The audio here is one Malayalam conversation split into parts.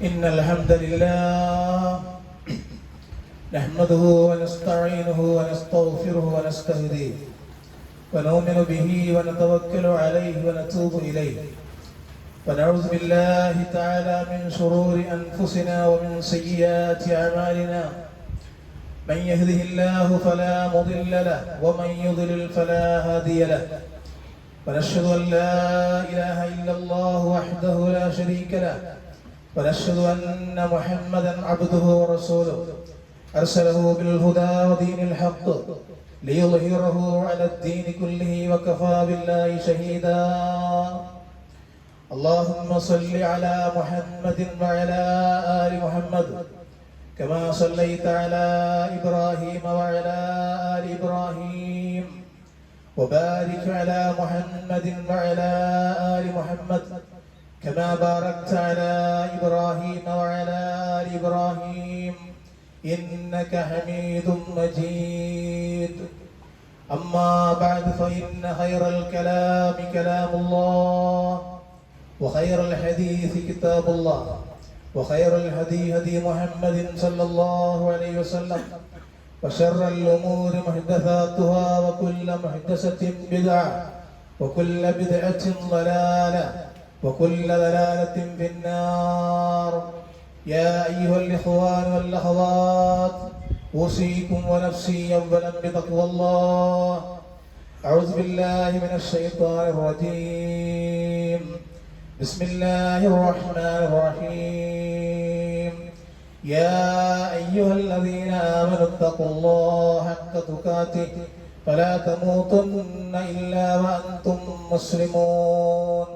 إن الحمد لله نحمده ونستعينه ونستغفره ونستهديه ونؤمن به ونتوكل عليه ونتوب إليه ونعوذ بالله تعالى من شرور أنفسنا ومن سيئات أعمالنا من يهده الله فلا مضل له ومن يضلل فلا هادي له ونشهد أن لا إله إلا الله وحده لا شريك له ونشهد أن محمدا عبده ورسوله أرسله بالهدى ودين الحق ليظهره على الدين كله وكفى بالله شهيدا اللهم صل على محمد وعلى آل محمد كما صليت على إبراهيم وعلى آل إبراهيم وبارك على محمد وعلى آل محمد كما باركت على إبراهيم وعلى آل إبراهيم إنك حميد مجيد أما بعد فإن خير الكلام كلام الله وخير الحديث كتاب الله وخير الهدي هدي محمد صلى الله عليه وسلم وشر الأمور محدثاتها وكل محدثة بدعة وكل بدعة ضلالة وكل ضلالة في النار يا أيها الإخوان والأخوات أوصيكم ونفسي أولا بتقوى الله أعوذ بالله من الشيطان الرجيم بسم الله الرحمن الرحيم يا أيها الذين آمنوا اتقوا الله حق تقاته فلا تموتن إلا وأنتم مسلمون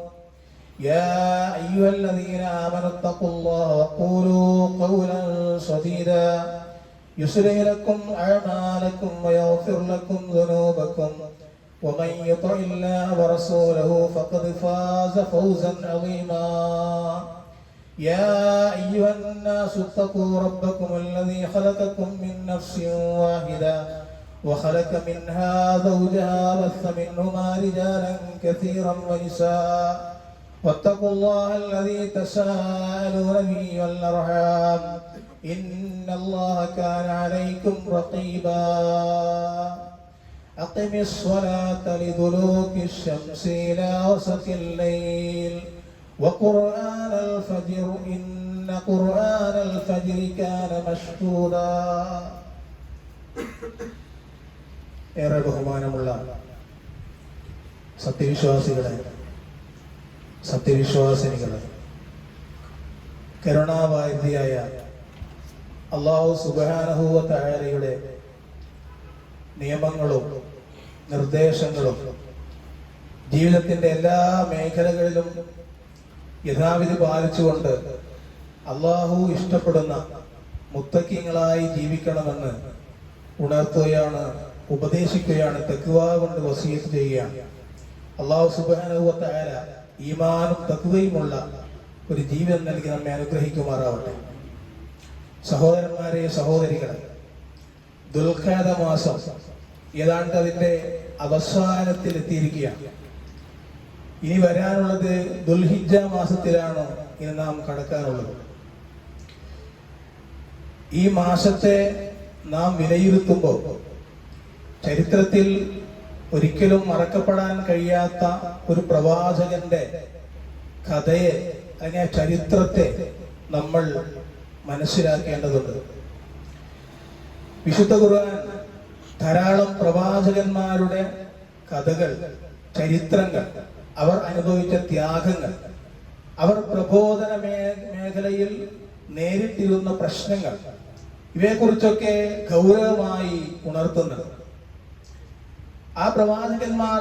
يا أيها الذين آمنوا اتقوا الله وقولوا قولا سديدا يصلح لكم أعمالكم ويغفر لكم ذنوبكم ومن يطع الله ورسوله فقد فاز فوزا عظيما يا أيها الناس اتقوا ربكم الذي خلقكم من نفس واحدة وخلق منها زوجها وبث منهما رجالا كثيرا ونساء واتقوا الله الذي تساءلون به والأرحام إن الله كان عليكم رقيبا أقم الصلاة لدلوك الشمس إلى وسط الليل وقرآن الفجر إن قرآن الفجر كان مشهودا ഏറെ ബഹുമാനമുള്ള സത്യവിശ്വാസിനികളെ കരുണാവാരിധിയായ അല്ലാഹു സുബ്ഹാനഹു വ തആലയുടെ നിയമങ്ങളും നിർദ്ദേശങ്ങളും ജീവിതത്തിന്റെ എല്ലാ മേഖലകളിലും യഥാവിധി പാലിച്ചുകൊണ്ട് അല്ലാഹു ഇഷ്ടപ്പെടുന്ന മുത്തഖീങ്ങളായി ജീവിക്കണമെന്ന് ഉണർത്തുകയാണ്, ഉപദേശിക്കുകയാണ്, തഖ്വ കൊണ്ട് വസിയത്ത് ചെയ്യുകയാണ്. അല്ലാഹു സുബ്ഹാനഹു വ തആല ഈമാനും തഖ്വയുമുള്ള ഒരു ജീവിതം നൽകി നമ്മെ അനുഗ്രഹിക്കുമാറാവട്ടെ. സഹോദരന്മാരെ, സഹോദരികളെ, ദുൽഖഅദ മാസം ഏതാണ്ട് അതിന്റെ അവസാനത്തിൽ എത്തിയിരിക്കുകയാണ്. ഇനി വരാനുള്ളത് ദുൽഹിജ്ജ മാസത്തിലാണ് ഇനി നാം കടക്കാനുള്ളത്. ഈ മാസത്തെ നാം വിലയിരുത്തുമ്പോൾ ചരിത്രത്തിൽ ഒരിക്കലും മറക്കപ്പെടാൻ കഴിയാത്ത ഒരു പ്രവാചകന്റെ കഥയെ അല്ലെങ്കിൽ ചരിത്രത്തെ നമ്മൾ മനസ്സിലാക്കേണ്ടതുണ്ട്. വിശുദ്ധ ഖുർആൻ ധാരാളം പ്രവാചകന്മാരുടെ കഥകൾ, ചരിത്രങ്ങൾ, അവർ അനുഭവിച്ച ത്യാഗങ്ങൾ, അവർ പ്രബോധന മേഖലയിൽ നേരിട്ടിരുന്ന പ്രശ്നങ്ങൾ, ഇവയെക്കുറിച്ചൊക്കെ ഗൗരവമായി ഉണർത്തുന്നത്. ആ പ്രവാചകന്മാർ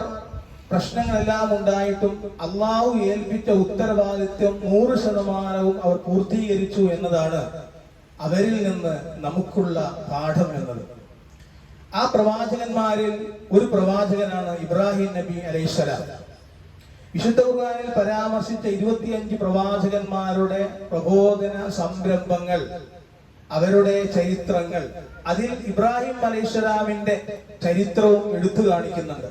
പ്രശ്നങ്ങളെല്ലാം ഉണ്ടായിട്ടും അള്ളാഹു ഏൽപ്പിച്ച ഉത്തരവാദിത്വം 100% അവർ പൂർത്തീകരിച്ചു എന്നതാണ് അവരിൽ നിന്ന് നമുക്കുള്ള പാഠം എന്നത്. ആ പ്രവാചകന്മാരിൽ ഒരു പ്രവാചകനാണ് ഇബ്രാഹിം നബി അലൈഹിസ്സലാം. വിശുദ്ധ ഖുർആനിൽ പരാമർശിച്ച 25 പ്രവാചകന്മാരുടെ പ്രബോധന സംരംഭങ്ങൾ, അവരുടെ ചരിത്രങ്ങൾ, അതിൽ ഇബ്രാഹിം അലൈഹിസ്സലാമിന്റെ ചരിത്രവും എടുത്തു കാണിക്കുന്നുണ്ട്.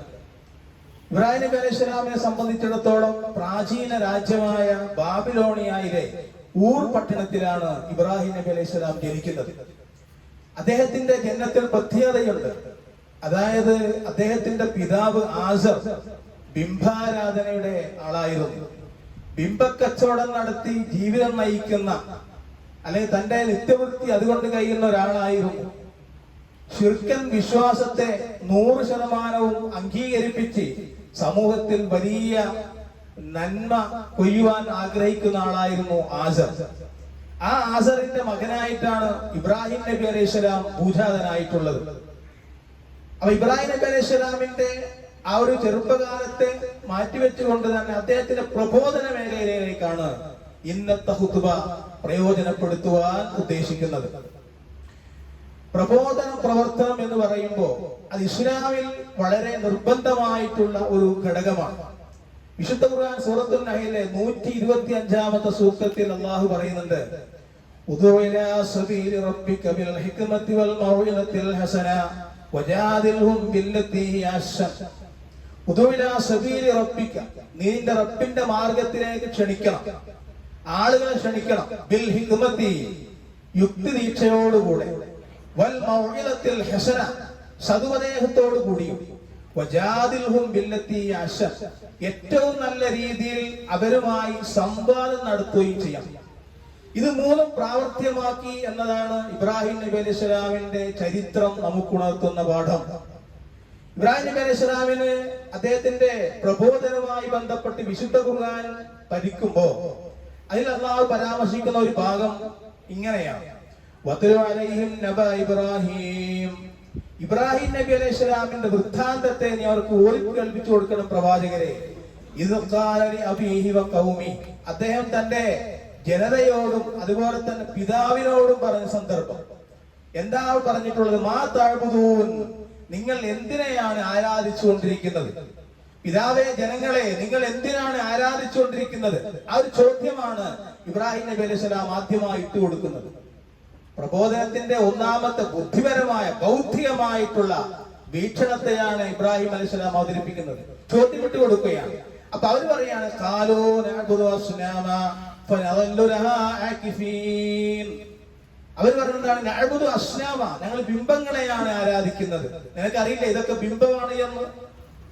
ഇബ്രാഹിം നബി അലൈഹിസ്സലാമിനെ സംബന്ധിച്ചിടത്തോളം പ്രാചീന രാജ്യമായ ബാബിലോണിയയിലെ ഊർ പട്ടണത്തിലാണ് ഇബ്രാഹിം നബി അലൈഹി സ്വലാം ജനിക്കുന്നത്. അദ്ദേഹത്തിന്റെ ജനനത്തിൽ പ്രത്യേകതയുണ്ട്. അതായത് അദ്ദേഹത്തിന്റെ പിതാവ് ആസർ ബിംബാരാധനയുടെ ആളായിരുന്നു. ബിംബക്കച്ചവടം നടത്തി ജീവിതം നയിക്കുന്ന, അല്ലെങ്കിൽ തന്റെ നിത്യവൃത്തി അതുകൊണ്ട് കഴിയുന്ന ഒരാളായിരുന്നു. ശിർക്കൻ വിശ്വാസത്തെ 100% അംഗീകരിപ്പിച്ച് സമൂഹത്തിൽ വലിയ നന്മ കൊയ്യുവാൻ ആഗ്രഹിക്കുന്ന ആളായിരുന്നു ആസർ. ആ ആസറിന്റെ മകനായിട്ടാണ് ഇബ്രാഹിം നബി അലൈഹി സ്വലാം ഭൂജാതനായിട്ടുള്ളത്. അപ്പൊ ഇബ്രാഹിം നബി അലൈഹി സ്വലാമിന്റെ ആ ഒരു ചെറുപ്പകാലത്തെ മാറ്റിവെച്ചുകൊണ്ട് തന്നെ അദ്ദേഹത്തിന്റെ പ്രബോധന മേഖലയിലേക്കാണ് ഇന്നത്തെ ഖുതുബ പ്രയോജനപ്പെടുത്തുവാൻ ഉദ്ദേശിക്കുന്നത്. പ്രബോധന പ്രവർത്തനം എന്ന് പറയുമ്പോൾ അത് ഇസ്ലാമിൽ വളരെ നിർബന്ധമായിട്ടുള്ള ഒരു ഘടകമാണ്. വിശുദ്ധ ഖുർആൻ സൂറത്തുൽ നഹ്ലിലെ 125-ാമത്തെ സൂക്തത്തിൽ അല്ലാഹു പറയുന്നുണ്ട്, ഉദു ഇലാ സബീലി റബ്ബിക ബിൽ ഹിക്മതി വൽ മൗഇദത്തിൽ ഹസന വജാദിൽഹും ബില്ലതി ഹിയ അഹ്സൻ. ഉദു ഇലാ സബീലി റബ്ബിക, നിന്റെ റബ്ബിന്റെ മാർഗ്ഗത്തിലേക്ക് ക്ഷണിക്കണം, ആളുകളെ ക്ഷണിക്കണം. ബിൽ ഹിക്മതി, യുക്തി ദീക്ഷയോടുകൂടെ, വൽ മൗഇദത്തിൽ ഹസന, സദുപദേശത്തോടു കൂടിയും, വജാദിൽഹും ബില്ലതി ഹിയ അഹ്സൻ, ഏറ്റവും നല്ല രീതിയിൽ അവരുമായി സംവാദം നടത്തുകയും ചെയ്യാം. ഇത് മൂന്നും പ്രാവർത്തികമാക്കി എന്നതാണ് ഇബ്രാഹിം നബി അലൈഹി സ്വലാമിന്റെ ചരിത്രം നമുക്കുണർത്തുന്ന പാഠം. ഇബ്രാഹിം നബി അലൈഹി സ്വലാമിന് അദ്ദേഹത്തിന്റെ പ്രബോധനവുമായി ബന്ധപ്പെട്ട് വിശുദ്ധ ഖുർആൻ പഠിക്കുമ്പോ അതിൽ അല്ലാഹു പരാമർശിക്കുന്ന ഒരു ഭാഗം ഇങ്ങനെയാണ്, വത്ലു അലൈഹിം നബ ഇബ്രാഹിം. ഇബ്രാഹിം നബി അലൈഹി സ്വലാമിന്റെ വൃത്താന്തത്തെ നീ അവർക്ക് ഓടിക്കേൾപ്പിച്ചു കൊടുക്കണം പ്രവാചകരെ. ഇദ് ഖാല ലി അബീഹി വ ഖൗമി, അദ്ദേഹം തന്റെ ജനതയോടും അതുപോലെ തന്നെ പിതാവിനോടും പറഞ്ഞ സന്ദർഭം എന്താ പറഞ്ഞിട്ടുള്ളത്? മാ തഅബുദൂൻ, നിങ്ങൾ എന്തിനെയാണ് ആരാധിച്ചുകൊണ്ടിരിക്കുന്നത്? പിതാവേ, ജനങ്ങളെ, നിങ്ങൾ എന്തിനാണ് ആരാധിച്ചുകൊണ്ടിരിക്കുന്നത്? ആ ഒരു ചോദ്യമാണ് ഇബ്രാഹിം നബി അലൈഹി സ്വലാം ആദ്യമായി ഇട്ടുകൊടുക്കുന്നത്. പ്രബോധനത്തിന്റെ ഒന്നാമത്തെ ബുദ്ധിപരമായ ബൗദ്ധികമായിട്ടുള്ള വീക്ഷണത്തെയാണ് ഇബ്രാഹിം അലൈഹി സ്വലാം അവതരിപ്പിക്കുന്നത്. ചോദ്യം ഇട്ട് കൊടുക്കുകയാണ്. അപ്പൊ അവർ പറയാണ്, ഖാലൂ നഅബുദു അസ്നാമ ഫനദല്ലു ലഹാ ആകിഫീൻ. അവർ പറഞ്ഞതാണ്, നഅബുദു അസ്നാമ, ഞങ്ങൾ ബിംബങ്ങളെയാണ് ആരാധിക്കുന്നത്. നിനക്കറിയില്ല ഇതൊക്കെ ബിംബമാണ് എന്ന്?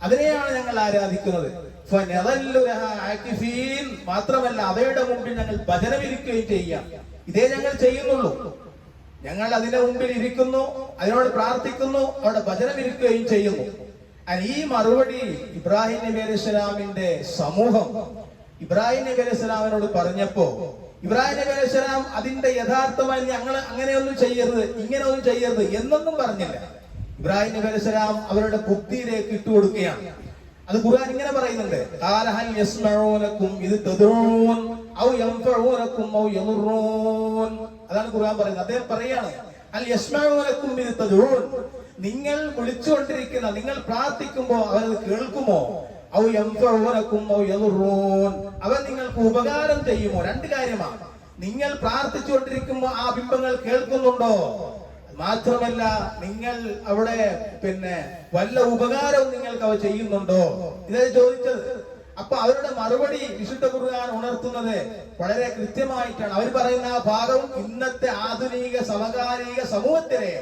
അതിനെയാണ് ഞങ്ങൾ ആരാധിക്കുന്നത്. ഫനദല്ലു ലഹാ ആകിഫീൻ, മാത്രമല്ല അവയുടെ മുമ്പിൽ ഞങ്ങൾ ഭജനമിരിക്കുകയും ചെയ്യാം. ഇതേ ഞങ്ങൾ ചെയ്യുന്നുള്ളൂ. ഞങ്ങൾ അതിന്റെ മുമ്പിൽ ഇരിക്കുന്നു, അതിനോട് പ്രാർത്ഥിക്കുന്നു, അവിടെ ഭജനമിരിക്കുകയും ചെയ്യുന്നു. ഈ മറുപടി ഇബ്രാഹിം നബി അലൈഹി സ്വലാമിന്റെ സമൂഹം ഇബ്രാഹിം നബി അലൈഹി സ്വലാമിനോട് പറഞ്ഞപ്പോ ഇബ്രാഹിം നബി അലൈഹി സ്വലാം അതിന്റെ യഥാർത്ഥമായി ഞങ്ങൾ അങ്ങനെയൊന്നും ചെയ്യരുത്, ഇങ്ങനെയൊന്നും ചെയ്യരുത് എന്നൊന്നും പറഞ്ഞില്ല. ഇബ്രാഹിം നബി അലൈഹി സ്വലാം അവരുടെ ബുദ്ധിയിലേക്ക് ഇട്ടുകൊടുക്കുകയാണ്. അത് ഖുർആൻ ഇങ്ങനെ പറയുന്നുണ്ട്, ഖാല ഹൽ യസ്മഊനകും ഇദ് തദഊൻ ഔ യൻഫഊനകും ഔ യദുറൂൻ. അതാണ് ഖുർആൻ പറയുന്നത്. അദ്ദേഹം പറയാണ്, ഹൽ യസ്മഊനകും ഇദ് തദഊൻ, നിങ്ങൾ വിളിച്ചുകൊണ്ടിരിക്കുന്ന, നിങ്ങൾ പ്രാർത്ഥിക്കുമ്പോൾ അവരത് കേൾക്കുമോ? ഔ യൻഫഊനകും ഔ യദുറൂൻ, അവർ നിങ്ങൾക്ക് ഉപകാരം ചെയ്യുമോ? രണ്ട് കാര്യമാണ്. നിങ്ങൾ പ്രാർത്ഥിച്ചുകൊണ്ടിരിക്കുമ്പോൾ ആ ബിംബങ്ങൾ കേൾക്കുന്നുണ്ടോ? മാത്രമല്ല നിങ്ങൾ അവിടെ വല്ല ഉപകാരവും നിങ്ങൾക്ക് അവ ചെയ്യുന്നുണ്ടോ? ഇതാണ് ചോദിച്ചത്. അപ്പൊ അവരുടെ മറുപടി വിശുദ്ധ ഖുർആൻ ഉണർത്തുന്നത് വളരെ കൃത്യമായിട്ടാണ്. അവർ പറയുന്ന ആ ഭാഗം ഇന്നത്തെ ആധുനിക സമകാലിക സമൂഹത്തിലെ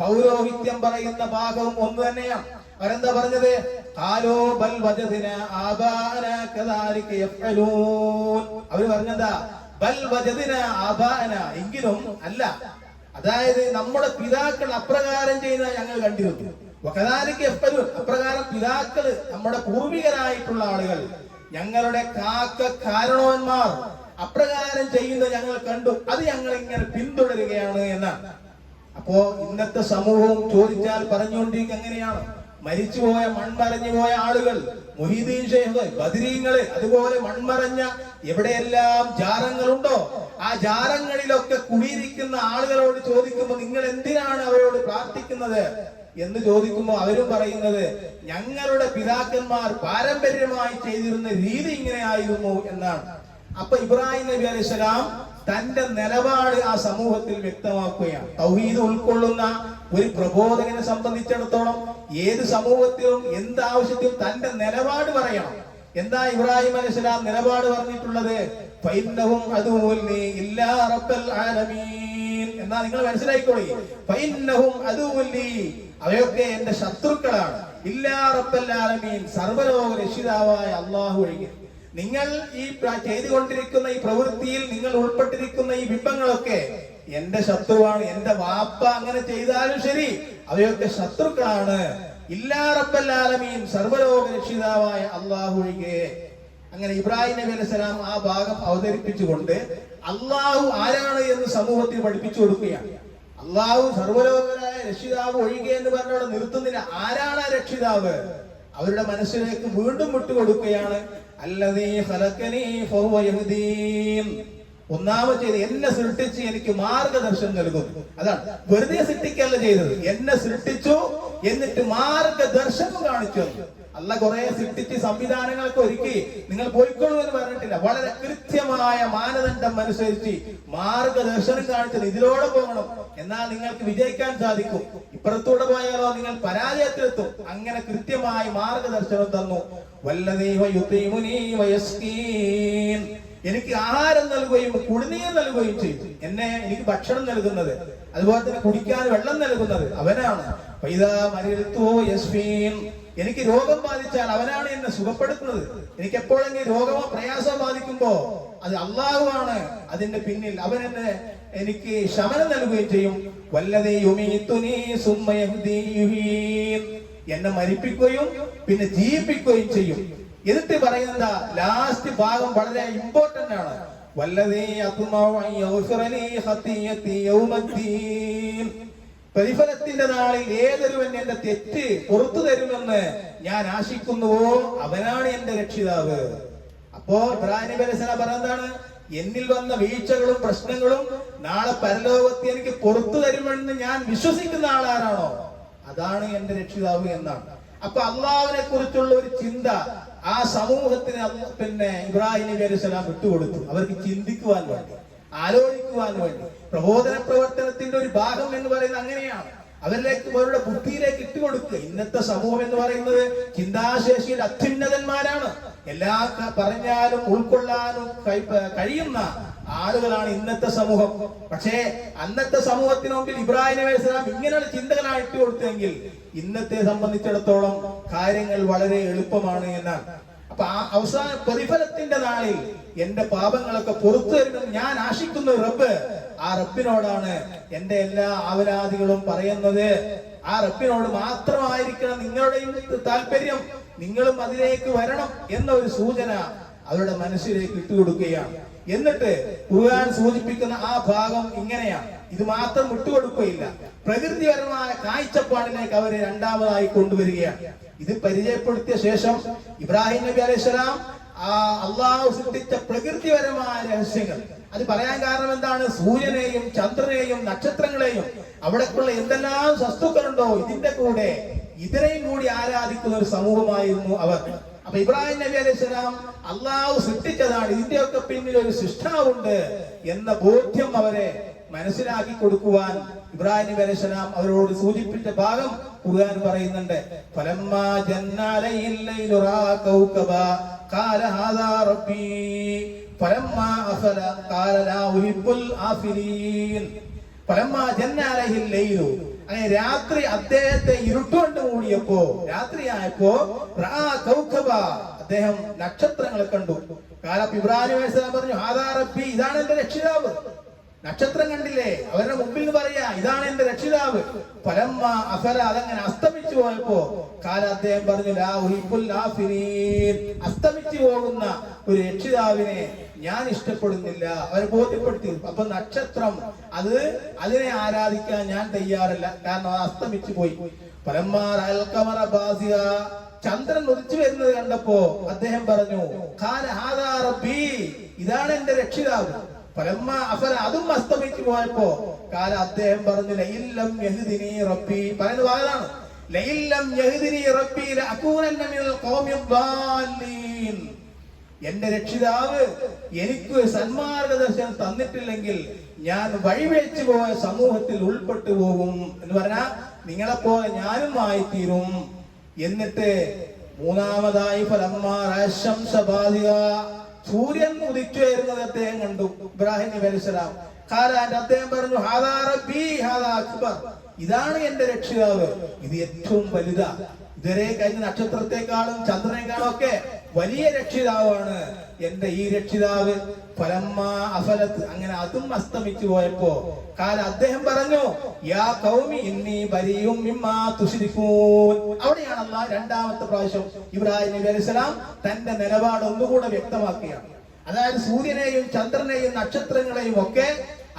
പൗരോഹിത്യം പറയുന്ന ഭാഗവും ഒന്ന് തന്നെയാണ്. അവരെന്താ പറഞ്ഞത്? ഖാലൂ ബൽ വജദ്ന ആബാന കദാലിക യഫ്അലൂൻ. അവർ പറഞ്ഞതാ ബൽ വജദ്ന ആബാന, എങ്കിലും അല്ല, അതായത് നമ്മുടെ പിതാക്കൾ അപ്രകാരം ചെയ്യുന്നത് ഞങ്ങൾ കണ്ടിരുന്നു. അപ്രകാരം പിതാക്കള്, നമ്മുടെ പൂർവികരായിട്ടുള്ള ആളുകൾ, ഞങ്ങളുടെ കാരണവന്മാർ അപ്രകാരം ചെയ്യുന്നത് ഞങ്ങൾ കണ്ടു, അത് ഞങ്ങൾ ഇങ്ങനെ പിന്തുടരുകയാണ് എന്നാണ്. അപ്പോ ഇന്നത്തെ സമൂഹവും ചോദിച്ചാൽ പറഞ്ഞുകൊണ്ടിരിക്കുക എങ്ങനെയാണ്? മരിച്ചുപോയ മൺമറഞ്ഞുപോയ ആളുകൾ, മുഹീദ്ദീൻ ശൈഖ്, ബദരീങ്ങള്, അതുപോലെ മൺമറഞ്ഞ എവിടെയെല്ലാം ജാറങ്ങളുണ്ടോ ആ ജാറങ്ങളിലൊക്കെ കുടിയിരിക്കുന്ന ആളുകളോട് ചോദിക്കുമ്പോൾ നിങ്ങൾ എന്തിനാണ് അവരോട് പ്രാർത്ഥിക്കുന്നത് എന്ന് ചോദിക്കുമ്പോൾ അവരും പറയുന്നത് ഞങ്ങളുടെ പിതാക്കന്മാർ പാരമ്പര്യമായി ചെയ്തിരുന്ന രീതി ഇങ്ങനെയായിരുന്നു എന്നാണ്. അപ്പൊ ഇബ്രാഹിം നബി അലൈഹി സ്വലാം തന്റെ നിലപാട് ആ സമൂഹത്തിൽ വ്യക്തമാക്കുകയാണ്. തൗഹീദ് ഉൾക്കൊള്ളുന്ന ഒരു പ്രബോധകനെ സംബന്ധിച്ചിടത്തോളം ഏത് സമൂഹത്തിലും എന്താവശ്യത്തിലും തന്റെ നിലപാട് പറയണം. എന്താ ഇബ്രാഹിം അലൈഹിസ്സലാം നിലപാട് പറഞ്ഞിട്ടുള്ളത്? ഫഇന്നഹും അദുവ്വുൻ ലീ ഇല്ലാ റബ്ബൽ ആലമീൻ. എന്നാ നിങ്ങൾ മനസ്സിലാക്കിക്കോളി, ഫഇന്നഹും അദുവ്വുൻ ലീ, അവയൊക്കെ എന്റെ ശത്രുക്കളാണ്, ഇല്ലാ റബ്ബൽ ആലമീൻ, സർവ്വലോക രക്ഷിതാവായ അല്ലാഹു ഒഴികെ. നിങ്ങൾ ഈ ചെയ്തുകൊണ്ടിരിക്കുന്ന ഈ പ്രവൃത്തിയിൽ നിങ്ങൾ ഉൾപ്പെട്ടിരിക്കുന്ന ഈ ബിംബങ്ങളൊക്കെ എന്റെ ശത്രുവാണ്. എന്റെ വാപ്പ അങ്ങനെ ചെയ്താലും ശരി, അവയൊക്കെ ശത്രുക്കളാണ്. ഇല്ലാ റബ്ബൽ ആലമീൻ, സർവ്വലോക രക്ഷിതാവായ അല്ലാഹു ഒഴികെ. അങ്ങനെ ഇബ്രാഹിം നബി അലൈഹിസ്സലാം ആ ഭാഗം അവതരിപ്പിച്ചുകൊണ്ട് അള്ളാഹു ആരാണ് എന്ന് സമൂഹത്തിന് പഠിപ്പിച്ചു കൊടുക്കുകയാണ്. അള്ളാഹു സർവ്വലോകനായ രക്ഷിതാവ് ഒഴികെ എന്ന് പറഞ്ഞവിടെ നിർത്തുന്നില്ല. ആരാണ് ആ രക്ഷിതാവ്? അവരുടെ മനസ്സിലേക്ക് വീണ്ടും വിട്ടുകൊടുക്കുകയാണ്. അല്ലദീ ഖലഖനീ ഫഹുവ യഹ്ദീൻ. ഒന്നാമത്തേത്, എന്നെ സൃഷ്ടിച്ച് എനിക്ക് മാർഗദർശനം നൽകും. അതാണ്, വെറുതെ സൃഷ്ടിക്കല്ല ചെയ്തത്, എന്നെ സൃഷ്ടിച്ചു എന്നിട്ട് മാർഗദർശനം കാണിച്ചു. അല്ല കുറെ സൃഷ്ടിച്ച് സംവിധാനങ്ങളൊക്കെ ഒരുക്കി നിങ്ങൾ പോയിക്കോളൂ എന്ന് പറഞ്ഞിട്ടില്ല. വളരെ കൃത്യമായ മാനദണ്ഡം അനുസരിച്ച് മാർഗദർശനം കാണിച്ചത്. ഇതിലൂടെ പോകണം, എന്നാൽ നിങ്ങൾക്ക് വിജയിക്കാൻ സാധിക്കും. ഇപ്പുറത്തൂടെ പോയാലോ നിങ്ങൾ പരാജയത്തിലെത്തും. അങ്ങനെ കൃത്യമായി മാർഗദർശനം തന്നു. വല്ലദീഹ യുതീമുനീ വയസ്കീൻ, എനിക്ക് ആഹാരം നൽകുകയും കുടിനീർ നൽകുകയും ചെയ്തു. എനിക്ക് ഭക്ഷണം നൽകുന്നത്, അതുപോലെ തന്നെ കുടിക്കാൻ വെള്ളം നൽകുന്നത് അവനാണ്. എനിക്ക് രോഗം ബാധിച്ചാൽ അവനാണ് എന്നെ സുഖപ്പെടുത്തുന്നത്. എനിക്ക് എപ്പോഴെങ്കിലും രോഗമോ പ്രയാസമോ ബാധിക്കുമ്പോ അത് അള്ളാഹുവാണ് അതിന്റെ പിന്നിൽ. അവൻ എനിക്ക് ശമനം നൽകുകയും ചെയ്യും. വല്ലദീ യുമീതുനീ സുമ്മ യഹ്ദീൻ, എന്നെ മരിപ്പിക്കുകയും പിന്നെ ജീവിപ്പിക്കുകയും ചെയ്യും. എന്നിട്ട് പറയുന്നത് ലാസ്റ്റ് ഭാഗം വളരെ ഇമ്പോർട്ടന്റ് ആണ്. വല്ലദീ അത്മഉ അൻ യഗ്ഫിറലീ ഖതിയതി യൗമദ്ദീൻ, പ്രതിഫലത്തിന്റെ നാളിൽ ഏതൊരുവൻ എന്റെ തെറ്റ് പുറത്തു തരുമെന്ന് ഞാൻ ആശിക്കുന്നുവോ അവനാണ് എന്റെ രക്ഷിതാവ്. അപ്പോ ഇബ്രാഹിം നബി അലൈഹിസ്സലാം പറയുന്നതാണ്, എന്നിൽ വന്ന വീഴ്ചകളും പ്രശ്നങ്ങളും നാളെ പരലോകത്ത് എനിക്ക് പുറത്തു തരുമെന്ന് ഞാൻ വിശ്വസിക്കുന്ന ആളാരാണോ അതാണ് എന്റെ രക്ഷിതാവ് എന്നാണ്. അപ്പൊ അള്ളാഹുവിനെ കുറിച്ചുള്ള ഒരു ചിന്ത ആ സമൂഹത്തിന് പിന്നെ ഇബ്രാഹിം നബി അലൈഹിസ്സലാം വിട്ടുകൊടുത്തു. അവർക്ക് ചിന്തിക്കുവാൻ വേണ്ടി, ആലോചിക്കുവാൻ വേണ്ടി. പ്രബോധന പ്രവർത്തനത്തിന്റെ ഒരു ഭാഗം എന്ന് പറയുന്നത് അങ്ങനെയാണ്. അവരിലേക്ക് അവരുടെ ബുദ്ധിയിലേക്ക് ഇട്ടുകൊടുക്കുക. ഇന്നത്തെ സമൂഹം എന്ന് പറയുന്നത് ചിന്താശേഷിയിൽ അത്യുന്നതന്മാരാണ്. എല്ലാ പറഞ്ഞാലും ഉൾക്കൊള്ളാനും കഴിയുന്ന ആളുകളാണ് ഇന്നത്തെ സമൂഹം. പക്ഷേ അന്നത്തെ സമൂഹത്തിന് മുമ്പിൽ ഇബ്രാഹിം നബി അലൈഹിസ്സലാം ഇങ്ങനെയുള്ള ചിന്തകളാണ് ഇട്ടുകൊടുത്തെങ്കിൽ ഇന്നത്തെ സംബന്ധിച്ചിടത്തോളം കാര്യങ്ങൾ വളരെ എളുപ്പമാണ് എന്നാണ്. അപ്പൊ ആ അവസാന പ്രതിഫലത്തിന്റെ നാളിൽ എന്റെ പാപങ്ങളൊക്കെ പുറത്തു തരുമെന്ന് ഞാൻ ആശിക്കുന്ന റബ്ബ്, ആ റബ്ബിനോടാണ് എന്റെ എല്ലാ ആവലാദികളും പറയുന്നത്. ആ റബ്ബിനോട് മാത്രമായിരിക്കണം നിങ്ങളുടെയും താല്പര്യം, നിങ്ങളും അതിലേക്ക് വരണം എന്ന ഒരു സൂചന അവരുടെ മനസ്സിലേക്ക് ഇട്ടുകൊടുക്കുകയാണ്. എന്നിട്ട് ഖുർആൻ സൂചിപ്പിക്കുന്ന ആ ഭാഗം ഇങ്ങനെയാണ്. ഇത് മാത്രം വിട്ടുകൊടുക്കുകയില്ല, പ്രകൃതിപരമായ കാഴ്ചപ്പാടിലേക്ക് അവരെ രണ്ടാമതായി കൊണ്ടുവരികയാണ്. ഇത് പരിചയപ്പെടുത്തിയ ശേഷം ഇബ്രാഹിം നബി അലൈഹിസ്സലാം അള്ളാഹു സൃഷ്ടിച്ച പ്രകൃതിപരമായ രഹസ്യങ്ങൾ അത് പറയാൻ കാരണം എന്താണ്? സൂര്യനെയും ചന്ദ്രനെയും നക്ഷത്രങ്ങളെയും അവിടേക്കുള്ള എന്തെല്ലാം വസ്തുക്കളുണ്ടോ ഇതിന്റെ കൂടെ ഇതിനെയും കൂടി ആരാധിക്കുന്ന ഒരു സമൂഹമായിരുന്നു അവർ. അപ്പൊ ഇബ്രാഹിം നബി അലൈഹിസ്സലാം അള്ളാഹു സൃഷ്ടിച്ചതാണ്, ഇതിന്റെയൊക്കെ പിന്നിൽ ഒരു സൃഷ്ടാവുണ്ട് എന്ന ബോധ്യം അവരെ മനസ്സിലാക്കി കൊടുക്കുവാൻ ഇബ്രാഹിം നബി അലൈഹിസ്സലാം അവരോട് സൂചിപ്പിച്ച ഭാഗം ഖുർആൻ പറയുന്നുണ്ട്. ഫലമ്മാ ജന്നലൈൽ ലൈലു റാ കൗകബ ഖാല ഹാദാ റബ്ബി ഫലമ്മാ അഫല ഖാല ലാ ഉഹിബ്ബുൽ ആഫിലീൻ. ഫലമ്മാ ജന്നലൈൽ ലൈലു, അങ്ങനെ രാത്രി അദ്ദേഹത്തെ ഇരുട്ടുകൊണ്ട് മൂടിയപ്പോ, രാത്രിയായപ്പോ റാ കൗകബ, അദ്ദേഹം നക്ഷത്രങ്ങളെ കണ്ടു. കാലം ഇബ്രാഹിം അലൈഹിസ്സലാം പറഞ്ഞു, ഹാദാ റബ്ബി, ഇതാണ് എന്റെ രക്ഷിതാവ്. നക്ഷത്രം കണ്ടില്ലേ, അവരുടെ മുമ്പിൽ നിന്ന് പറയാ ഇതാണ് എന്റെ രക്ഷിതാവ്. ഫലമ്മ അഫല, അതങ്ങനെ അസ്തമിച്ചു പോയപ്പോ കാല അദ്ദേഹം പറഞ്ഞു, ലാ ഉഹിബ്ബുൽ ആഫിലീൻ, അസ്തമിച്ചു പോകുന്ന ഒരു രക്ഷിതാവിനെ ഞാൻ ഇഷ്ടപ്പെടുന്നില്ല. അവരെ ബോധ്യപ്പെടുത്തി. അപ്പൊ നക്ഷത്രം അതിനെ ആരാധിക്കാൻ ഞാൻ തയ്യാറല്ല, കാരണം അത് അസ്തമിച്ചു പോയി. ഫലമ്മ റഅൽ ഖമറ ബാസിഗ, ചന്ദ്രൻ ഉദിച്ചു വരുന്നത് കണ്ടപ്പോ അദ്ദേഹം പറഞ്ഞു, ഖാല ഹാദാ റബ്ബി, ഇതാണ് എന്റെ രക്ഷിതാവ്. ഫലമ്മ അഫല, അതും അസ്തമിച്ചു പോയപ്പോ കാല അദ്ദേഹം പറഞ്ഞു, ലഇല്ലം യഹ്ദിനി റബ്ബി, പറയുന്ന വാക്കാണ്, ലഇല്ലം യഹ്ദിനി റബ്ബി ലഅകൂനന്ന മിനൽ ഖൗമിൽ ളാലീൻ, എന്റെ രക്ഷിതാവ് എനിക്ക് സന്മാർഗദർശനം തന്നിട്ടില്ലെങ്കിൽ ഞാൻ വഴിവെച്ചു പോയ സമൂഹത്തിൽ ഉൾപ്പെട്ടു പോകും എന്ന് പറഞ്ഞാൽ നിങ്ങളെപ്പോലെ ഞാനും ആയിത്തീരും. എന്നിട്ട് മൂന്നാമതായി സൂര്യൻ ഉദിച്ചു വരുന്നത് അദ്ദേഹം കണ്ടു. ഇബ്രാഹിം നബി അലൈഹി സ്വലാം അദ്ദേഹം പറഞ്ഞു, ഹാദാ റബ്ബി ഹാദാ അക്ബർ, ഇതാണ് എന്റെ രക്ഷിതാവ്, ഇത് ഏറ്റവും വലുതാ. ഇതുവരെ കഴിഞ്ഞ നക്ഷത്രത്തെക്കാളും ചന്ദ്രനേക്കാളും ഒക്കെ വലിയ രക്ഷിതാവാണ് എന്റെ ഈ രക്ഷിതാവ്. ഫലമ്മാ അഫലത്ത്, അങ്ങനെ അതും അസ്തമിച്ചു പോയപ്പോ അദ്ദേഹം പറഞ്ഞു, യാ ഖൗമി ഇന്നി ബരീഉം മിമ്മാ തുശ്രികൂൻ. അവിടെയാണ് അല്ലാഹ് രണ്ടാമത്തെ പ്രാവശ്യം ഇബ്രാഹിം നബി അലൈഹി സ്വലാം തന്റെ നിലപാട് ഒന്നുകൂടെ വ്യക്തമാക്കുകയാണ്. അതായത് സൂര്യനെയും ചന്ദ്രനെയും നക്ഷത്രങ്ങളെയും ഒക്കെ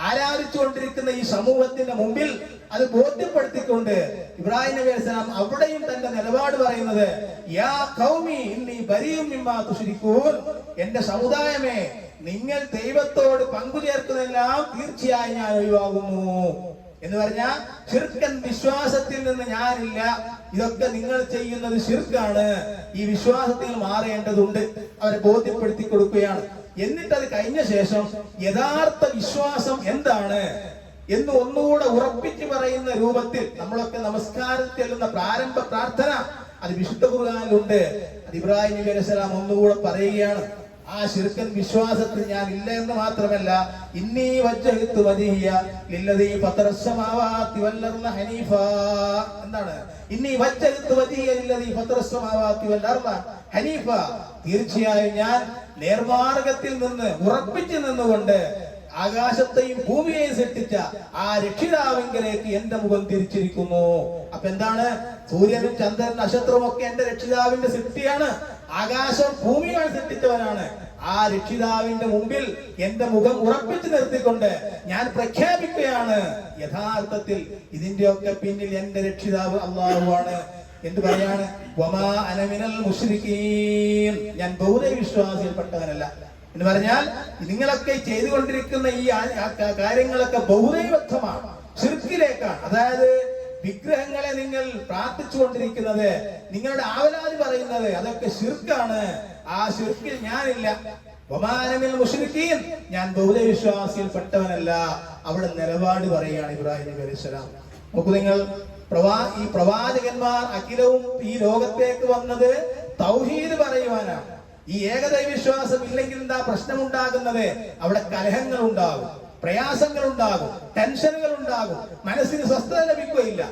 ആരാധിച്ചുകൊണ്ടിരിക്കുന്ന ഈ സമൂഹത്തിന്റെ മുമ്പിൽ അത് ബോധ്യപ്പെടുത്തിക്കൊണ്ട് ഇബ്രാഹിം നബി അലൈഹി സ്വലാം അവിടെയും തന്റെ നിലപാട് പറയുന്നത്, യാ ഖൗമി ഇന്നി ബരീഉം മിമ്മാ തുശ്രികൂൻ, എന്റെ സമുദായമേ, നിങ്ങൾ ദൈവത്തോട് പങ്കുചേർക്കുന്നതെല്ലാം തീർച്ചയായും ഞാൻ ഒഴിവാകുന്നു എന്ന് പറഞ്ഞാൽ ശിർക്കൻ വിശ്വാസത്തിൽ നിന്ന് ഞാനില്ല, ഇതൊക്കെ നിങ്ങൾ ചെയ്യുന്നത് ശിർക്കാണ്, ഈ വിശ്വാസത്തിൽ മാറേണ്ടതുണ്ട്, അവരെ ബോധ്യപ്പെടുത്തി കൊടുക്കുകയാണ്. എന്നിട്ട് അത് കഴിഞ്ഞ ശേഷം യഥാർത്ഥ വിശ്വാസം എന്താണ് എന്ന് ഒന്നുകൂടെ ഉറപ്പിച്ചു പറയുന്ന രൂപത്തിൽ നമ്മളൊക്കെ നമസ്കാരത്തിൽ ചെല്ലുന്ന പ്രാരംഭ പ്രാർത്ഥന അത് വിശുദ്ധ ഖുർആനിലുണ്ട്. അത് ഇബ്രാഹിം നബി അലൈഹി സ്വലാം ഒന്നുകൂടെ പറയുകയാണ്, ആ ശിർക്കൻ വിശ്വാസത്തിൽ ഞാൻ ഇല്ല എന്ന് മാത്രമല്ല, ഇന്നി വജ്ജഹ്തു വജ്ഹിയ ലില്ലദീ ഫതറസ് സമാവാതി വൽ അർള ഹനീഫാ. എന്താണ് ഇന്നി വജ്ജഹ്തു വജ്ഹിയ ലില്ലദീ ഫതറസ് സമാവാതി വൽ അർള ഹനീഫാ, തീർച്ചയായും ഞാൻ നേർമാർഗത്തിൽ നിന്ന് ഉറപ്പിച്ചു നിന്നുകൊണ്ട് ആകാശത്തെയും ഭൂമിയെയും സൃഷ്ടിച്ച ആ രക്ഷിതാവിങ്കലേക്ക് എന്റെ മുഖം തിരിച്ചിരിക്കുന്നു. അപ്പൊ എന്താണ്, സൂര്യനും ചന്ദ്രനും നക്ഷത്രവും ഒക്കെ എന്റെ രക്ഷിതാവിന്റെ സൃഷ്ടിയാണ്, ആകാശം ഭൂമിയാണ് സൃഷ്ടിച്ചവനാണ്. ആ രക്ഷിതാവിന്റെ മുമ്പിൽ എന്റെ മുഖം ഉറപ്പിച്ചു നിർത്തിക്കൊണ്ട് ഞാൻ പ്രഖ്യാപിക്കുകയാണ്, യഥാർത്ഥത്തിൽ ഇതിന്റെയൊക്കെ പിന്നിൽ എന്റെ രക്ഷിതാവ് അല്ലാഹുവാണ് എന്ന് പറയാണ്. വമാ അന മിനൽ മുശ്രികീൻ, ഞാൻ ബഹുദൈവ വിശ്വാസിയിൽപ്പെട്ടവനല്ല എന്ന് പറഞ്ഞാൽ നിങ്ങളൊക്കെ ചെയ്തുകൊണ്ടിരിക്കുന്ന ഈ കാര്യങ്ങളൊക്കെ ബഹുദൈവത്വമാണ്, ശിർക്കിലേക്കാണ്. അതായത് വിഗ്രഹങ്ങളെ നിങ്ങൾ പ്രാർത്ഥിച്ചുകൊണ്ടിരിക്കുന്നത്, നിങ്ങളുടെ ആവലാതി പറയുന്നത്, അതൊക്കെ ശിർക്കാണ്. ആ ശിർക്കിൽ ഞാനില്ല. മുശ്രിക്കീൻ, ഞാൻ ബഹുദൈവ വിശ്വാസിയിൽപ്പെട്ടവനല്ല. അവിടെ നിലപാട് പറയുകയാണ് ഇബ്രാഹിം നബി അലൈഹി സ്വലാം. നോക്കൂ നിങ്ങൾ, ഈ പ്രവാചകന്മാർ അഖിലവും ഈ ലോകത്തേക്ക് വന്നത് തൗഹീദ് പറയുവാനാണ്. ഈ ഏകദൈവ വിശ്വാസം ഇല്ലെങ്കിൽ എന്താ പ്രശ്നമുണ്ടാകുന്നത്? അവിടെ കലഹങ്ങൾ ഉണ്ടാകും, പ്രയാസങ്ങൾ ഉണ്ടാകും, ടെൻഷനുകൾ ഉണ്ടാകും, മനസ്സിന് സ്വസ്ഥത ലഭിക്കുകയില്ല.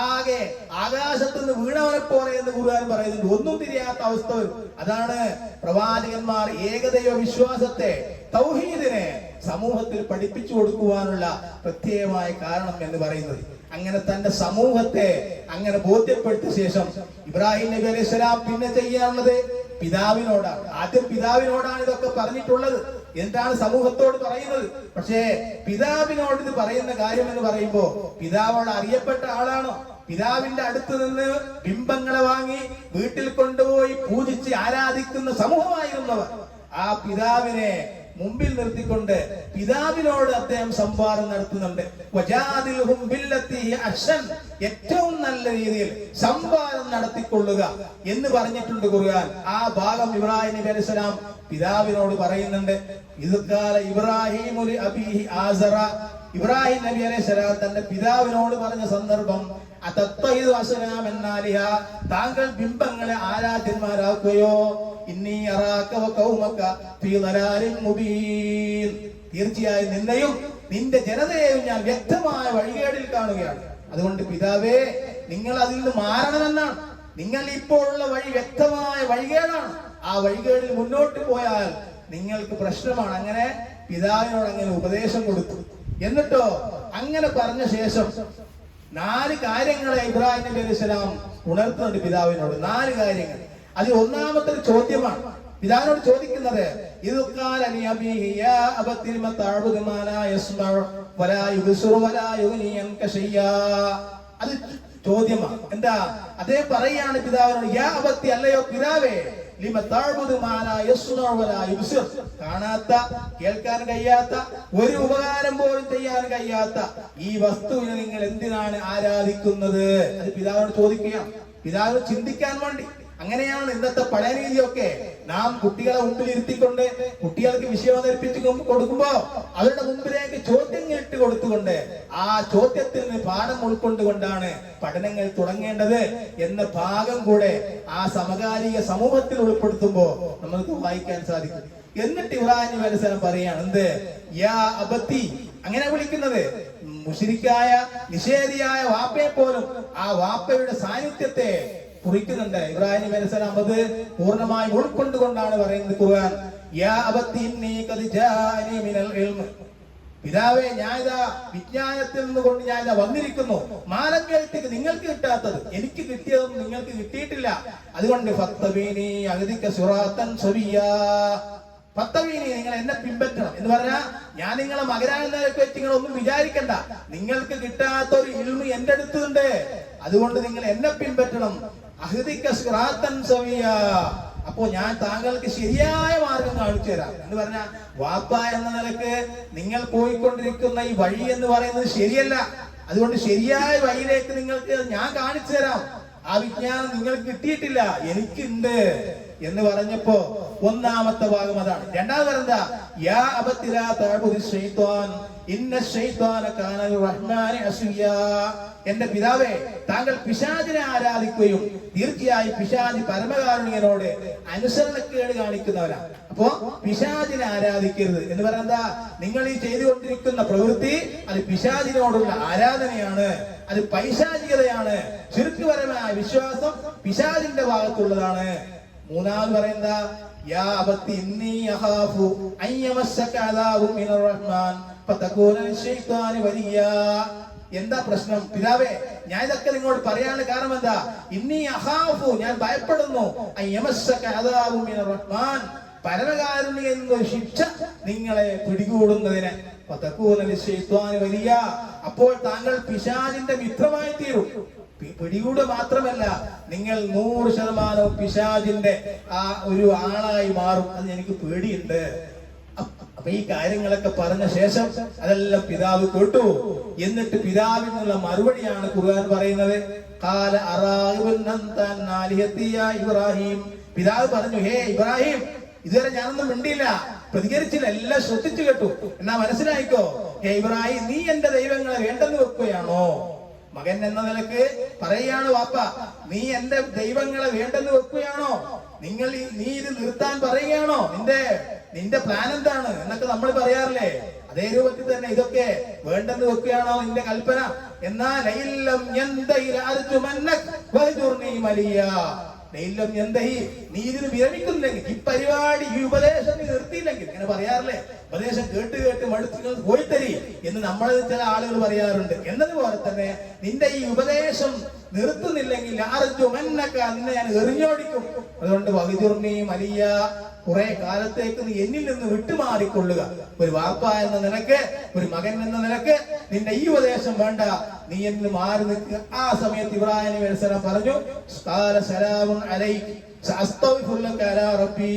ആകെ ആകാശത്ത് നിന്ന് വീണവനെ പോലെ എന്ന് ഖുർആൻ പറയുന്നുണ്ട്, ഒന്നും തിരിയാത്ത അവസ്ഥ വരും. അതാണ് പ്രവാചകന്മാർ ഏകദൈവ വിശ്വാസത്തെ, തൗഹീദിനെ സമൂഹത്തിൽ പഠിപ്പിച്ചു കൊടുക്കുവാനുള്ള പ്രത്യേകമായ കാരണം എന്ന് പറയുന്നത്. അങ്ങനെ തന്റെ സമൂഹത്തെ അങ്ങനെ ബോധ്യപ്പെടുത്തിയ ശേഷം ഇബ്രാഹിം നബി അലൈഹി സ്വലാം പിന്നെ ചെയ്യാനുള്ളത് പിതാവിനോടാണ്. ആദ്യം പിതാവിനോടാണ് ഇതൊക്കെ പറഞ്ഞിട്ടുള്ളത്, എന്താണ് സമൂഹത്തോട് പറയുന്നത്. പക്ഷേ പിതാവിനോട് ഇത് പറയുന്ന കാര്യം എന്ന് പറയുമ്പോ പിതാവോട് അറിയപ്പെട്ട ആളാണോ? പിതാവിന്റെ അടുത്ത് നിന്ന് ബിംബങ്ങളെ വാങ്ങി വീട്ടിൽ കൊണ്ടുപോയി പൂജിച്ച് ആരാധിക്കുന്ന സമൂഹമായിരുന്നവർ. ആ പിതാവിനെ മുമ്പിൽ നിർത്തിക്കൊണ്ട് പിതാവിനോട് അദ്ദേഹം സംവാദം നടത്തുന്നുണ്ട്. ഏറ്റവും നല്ല രീതിയിൽ സംവാദം നടത്തിക്കൊള്ളുക എന്ന് പറഞ്ഞിട്ടുണ്ട് ഖുർആൻ. ആ ഭാഗം ഇബ്രാഹിം നബി അലൈഹി സ്വലാം പിതാവിനോട് പറയുന്നുണ്ട്. ഇബ്രാഹിം നബി അലൈഹി സ്വലാം തന്റെ പിതാവിനോട് പറഞ്ഞ സന്ദർഭം, താങ്കൾ ബിംബങ്ങളെ ആരാധ്യന്മാരാക്കുകയോ? തീർച്ചയായും നിന്നെയും നിന്റെ ജനതയെയും ഞാൻ വ്യക്തമായ വഴികേടിൽ കാണുകയാണ്. അതുകൊണ്ട് പിതാവേ, നിങ്ങൾ അതിൽ നിന്ന് മാറണമെന്നാണ്. നിങ്ങൾ ഇപ്പോഴുള്ള വഴി വ്യക്തമായ വഴികേടാണ്. ആ വഴികേടിൽ മുന്നോട്ട് പോയാൽ നിങ്ങൾക്ക് പ്രശ്നമാണ്. അങ്ങനെ പിതാവിനോട് അങ്ങനെ ഉപദേശം കൊടുത്തു. എന്നിട്ടോ അങ്ങനെ പറഞ്ഞ ശേഷം 4 കാര്യങ്ങളെ ഇബ്രാഹിം നബി അലൈഹി സ്വലാം ഉണർത്തുന്നുണ്ട് പിതാവിനോട്. 4 കാര്യങ്ങൾ. അത് ഒന്നാമത്തെ ചോദ്യമാണ്. പിതാവിനോട് ചോദിക്കുന്നത്, അത് ചോദ്യമാണ്. എന്താ? അദ്ദേഹം പറയാണ് പിതാവിനോട്, യാ അബത്തി, അല്ലയോ പിതാവേ, കാണാത്ത, കേൾക്കാൻ കഴിയാത്ത, ഒരു ഉപകാരം പോലും ചെയ്യാൻ കഴിയാത്ത ഈ വസ്തുവിനെ നിങ്ങൾ എന്തിനാണ് ആരാധിക്കുന്നത്? അത് പിതാവിനോട് ചോദിക്കുകയാണ്, പിതാവ് ചിന്തിക്കാൻ വേണ്ടി. അങ്ങനെയാണ് ഇന്നത്തെ പഠന രീതിയൊക്കെ. നാം കുട്ടികളെ മുമ്പിൽ ഇരുത്തിക്കൊണ്ട് കുട്ടികൾക്ക് വിഷയം അവതരിപ്പിച്ച് കൊടുക്കുമ്പോ അവരുടെ മുമ്പിലേക്ക് ചോദ്യങ്ങൾ ഇട്ട് കൊടുത്തുകൊണ്ട് ആ ചോദ്യത്തിൽ നിന്ന് പാഠം ഉൾക്കൊണ്ടുകൊണ്ടാണ് പഠനങ്ങൾ തുടങ്ങേണ്ടത് എന്ന ഭാഗം കൂടെ ആ സമകാലിക സമൂഹത്തിൽ ഉൾപ്പെടുത്തുമ്പോ നമുക്ക് വായിക്കാൻ സാധിക്കും. എന്നിട്ട് ഇബ്രാഹിം നബി അലൈഹി സലാം പറയാണ് എന്ത്, യാ അബത്തി, അങ്ങനെ വിളിക്കുന്നത് മുശ്രിക്കായ നിഷേധിയായ വാപ്പയെ പോലും ആ വാപ്പയുടെ സാന്നിധ്യത്തെ കുറിക്കുന്നുണ്ട്. ഇബ്രാഹിം നബി അലൈഹി സലാം അത് പൂർണ്ണമായി ഉൾക്കൊണ്ടുകൊണ്ടാണ് പറയുന്നത് ഖുർആൻ, യാ അബത്തി ഇന്നി ഖദ് ജാഅനി മിനൽ ഇൽമ്, പിതാവേ ഞാൻ ഇതാ വിജ്ഞാനത്തിൽ നിന്നുകൊണ്ട് ഞാൻ ഇതാ വന്നിരിക്കുന്നു. മാലങ്ങൾക്ക് നിങ്ങൾക്ക് കിട്ടാത്തത് എനിക്ക് കിട്ടിയതൊന്നും നിങ്ങൾക്ക് കിട്ടിയിട്ടില്ല. അതുകൊണ്ട് ഫത്തബീനി അഹ്ദിക സിറാത്തൻ സവിയ്യാ, ഫത്തബീനി നിങ്ങൾ എന്നെ പിൻപറ്റണം എന്ന് പറഞ്ഞാൽ ഞാൻ നിങ്ങളെ മകരാകുന്നതൊക്കെ വെച്ച് നിങ്ങളൊന്നും വിചാരിക്കണ്ട. നിങ്ങൾക്ക് കിട്ടാത്ത ഒരു ഇൽമ് എന്റെ അടുത്തുണ്ട്, അതുകൊണ്ട് നിങ്ങൾ എന്നെ പിൻപറ്റണം. അഹ്ദിക സിറാത്തൻ സവിയ്യാ, അപ്പോ ഞാൻ താങ്കൾക്ക് ശരിയായ മാർഗം കാണിച്ചു തരാം എന്ന് പറഞ്ഞാൽ വാപ്പ എന്ന നിലക്ക് നിങ്ങൾ പോയിക്കൊണ്ടിരിക്കുന്ന ഈ വഴി എന്ന് പറയുന്നത് ശരിയല്ല. അതുകൊണ്ട് ശരിയായ വഴിയിലേക്ക് നിങ്ങൾക്ക് ഞാൻ കാണിച്ചു തരാം. ആ വിജ്ഞാനം നിങ്ങൾക്ക് കിട്ടിയിട്ടില്ല, എനിക്കുണ്ട് എന്ന് പറഞ്ഞപ്പോ ഒന്നാമത്തെ ഭാഗം അതാണ്. രണ്ടാമത് എന്താ, യാ അബത്തി ലാ തഅബുദി ശൈത്വാൻ ഇന്ന ശൈത്വാന കാന ലിർറഹ്മാനി അസിയ്യാ, എന്റെ പിതാവേ താങ്കൾ പിശാചിനെ ആരാധിക്കുകയും തീർച്ചയായും പിശാചി പരമകാരുണ്യനോട് അനുസരണക്കേട് കാണിക്കുന്നവരാണ്. അപ്പോ പിശാചിനെ ആരാധിക്കരുത് എന്ന് പറയുന്നത് നിങ്ങൾ ഈ ചെയ്തുകൊണ്ടിരിക്കുന്ന പ്രവൃത്തി അത് പിശാചിനോടുള്ള ആരാധനയാണ്, അത് പൈശാചികതയാണ്. ശിർക്ക്പരമായ വിശ്വാസം പിശാചിന്റെ ഭാഗത്തുള്ളതാണ്. മൂന്നാമത് പറയുന്ന യാ അബത്തി ഇന്നി അഖാഫു അൻ യമസ്സക അദാബു മിനർ റഹ്മാൻ ഫതകൂന ലിശൈത്വാനി വലിയാ, എന്താ പ്രശ്നം പിതാവേ, ഞാൻ ഇതൊക്കെ നിങ്ങളോട് പറയാനുള്ള കാരണം എന്താ, ഇന്നി അഖാഫു ഞാൻ ഭയപ്പെടുന്നു അൻ യമസ്സക അദാബു മിനർ റഹ്മാൻ പരമകാരുണ്യ എന്നൊരു ശിക്ഷ നിങ്ങളെ പിടികൂടുന്നതിന്, ഫതകൂന ലിശൈത്വാനി വലിയാ അപ്പോൾ താങ്കൾ പിശാചിന്റെ മിത്രമായി തീരും. പിടികൂട് മാത്രമല്ല നിങ്ങൾ 100% പിശാചിന്റെ ആ ഒരു ആളായി മാറും. അത് എനിക്ക് പേടിയുണ്ട്. അപ്പൊ ഈ കാര്യങ്ങളൊക്കെ പറഞ്ഞ ശേഷം അതെല്ലാം പിതാവ് കേട്ടു. എന്നിട്ട് പിതാവിനുള്ള മറുപടിയാണ് ഖുർആൻ പറയുന്നത്. ഖാല അറാഗിബൻ അൻത അൻ ആലിഹതി യാ ഇബ്രാഹിം, പിതാവ് പറഞ്ഞു, ഹേ ഇബ്രാഹിം, ഇതുവരെ ഞാനൊന്നും മിണ്ടിയില്ല, പ്രതികരിച്ചില്ല, എല്ലാം ശ്രദ്ധിച്ചു കേട്ടു. എന്നാ മനസ്സിലായിക്കോ, ഹേ ഇബ്രാഹിം, നീ എന്റെ ദൈവങ്ങളെ വേണ്ടെന്ന് വെക്കുകയാണോ? മകൻ എന്ന നിലക്ക് പറയാണ്, വാപ്പ നീ എന്റെ ദൈവങ്ങളെ വേണ്ടെന്ന് വെക്കുകയാണോ? നീ ഇത് നിർത്താൻ പറയുകയാണോ? നിന്റെ പ്ലാൻ എന്താണ് എന്നൊക്കെ നമ്മൾ പറയാറില്ലേ? അതേ രൂപത്തിൽ തന്നെ ഇതൊക്കെ വേണ്ടെന്ന് വെക്കുകയാണോ നിന്റെ കൽപ്പന? എന്നാൽ നീ ഇതിന് വിരമിക്കുന്നില്ലെങ്കിൽ, ഈ പരിപാടി ഈ ഉപദേശം നീ നിർത്തിയില്ലെങ്കിൽ, ഇങ്ങനെ പറയാറില്ലേ, ഉപദേശം കേട്ട് കേട്ട് മടുത്ത് പോയി തരി എന്ന് നമ്മൾ ചില ആളുകൾ പറയാറുണ്ട്. എന്നതുപോലെ തന്നെ നിന്റെ ഈ ഉപദേശം നിർത്തുന്നില്ലെങ്കിൽ നിന്നെ ഞാൻ എറിഞ്ഞോടിക്കും. അതുകൊണ്ട് വഹിജുർണി മലിയ, കുറെ കാലത്തേക്ക് നീ എന്നിൽ നിന്ന് വിട്ടുമാറിക്കൊള്ളുക. ഒരു വാപ്പ എന്ന നിലക്ക്, ഒരു മകൻ എന്ന നിലക്ക് നിന്റെ ഈ ഉപദേശം വേണ്ട, നീ എന്നിൽ മാറി നിൽക്കുക. ആ സമയത്ത് ഇബ്രാഹിം നബി അലൈഹി സലാം പറഞ്ഞു, സലാമുൻ അലൈക സഅസ്തഗ്ഫിറു ലക യാ റബ്ബി,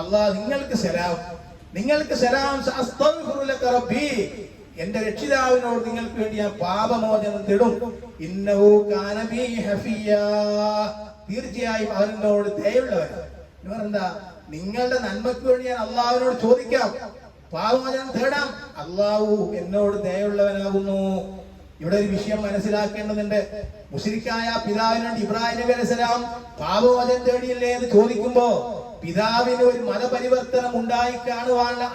അല്ലാഹ് നിങ്ങൾക്ക് സലാം സഅസ്തഗ്ഫിറു ലക റബ്ബി, എന്റെ രക്ഷിതാവിനോട് നിങ്ങൾക്ക് വേണ്ടി ഞാൻ പാപമോചനം തേടും. ഇന്നഹു കാന ബി ഹഫിയാ, തീർച്ചയായും അവനോട് ദയയുള്ളവനാണ്. എന്താ, നിങ്ങളുടെ നന്മയ്ക്ക് വേണ്ടി ഞാൻ അള്ളാഹുവിനോട് ചോദിക്കാം, പാപമോചനം തേടാം, അള്ളാഹു എന്നോട് ദയയുള്ളവനാകുന്നു. ഇവിടെ ഒരു വിഷയം മനസ്സിലാക്കേണ്ടതുണ്ട്. മുശ്രിക്കായ പിതാവിനോട് ഇബ്രാഹിം നബി അലൈഹി സലാം പാപമോചനം തേടിയില്ലേ എന്ന് ചോദിക്കുമ്പോ പിതാവിന് ഒരു മതപരിവർത്തനം ഉണ്ടായി കാണുവാനുള്ള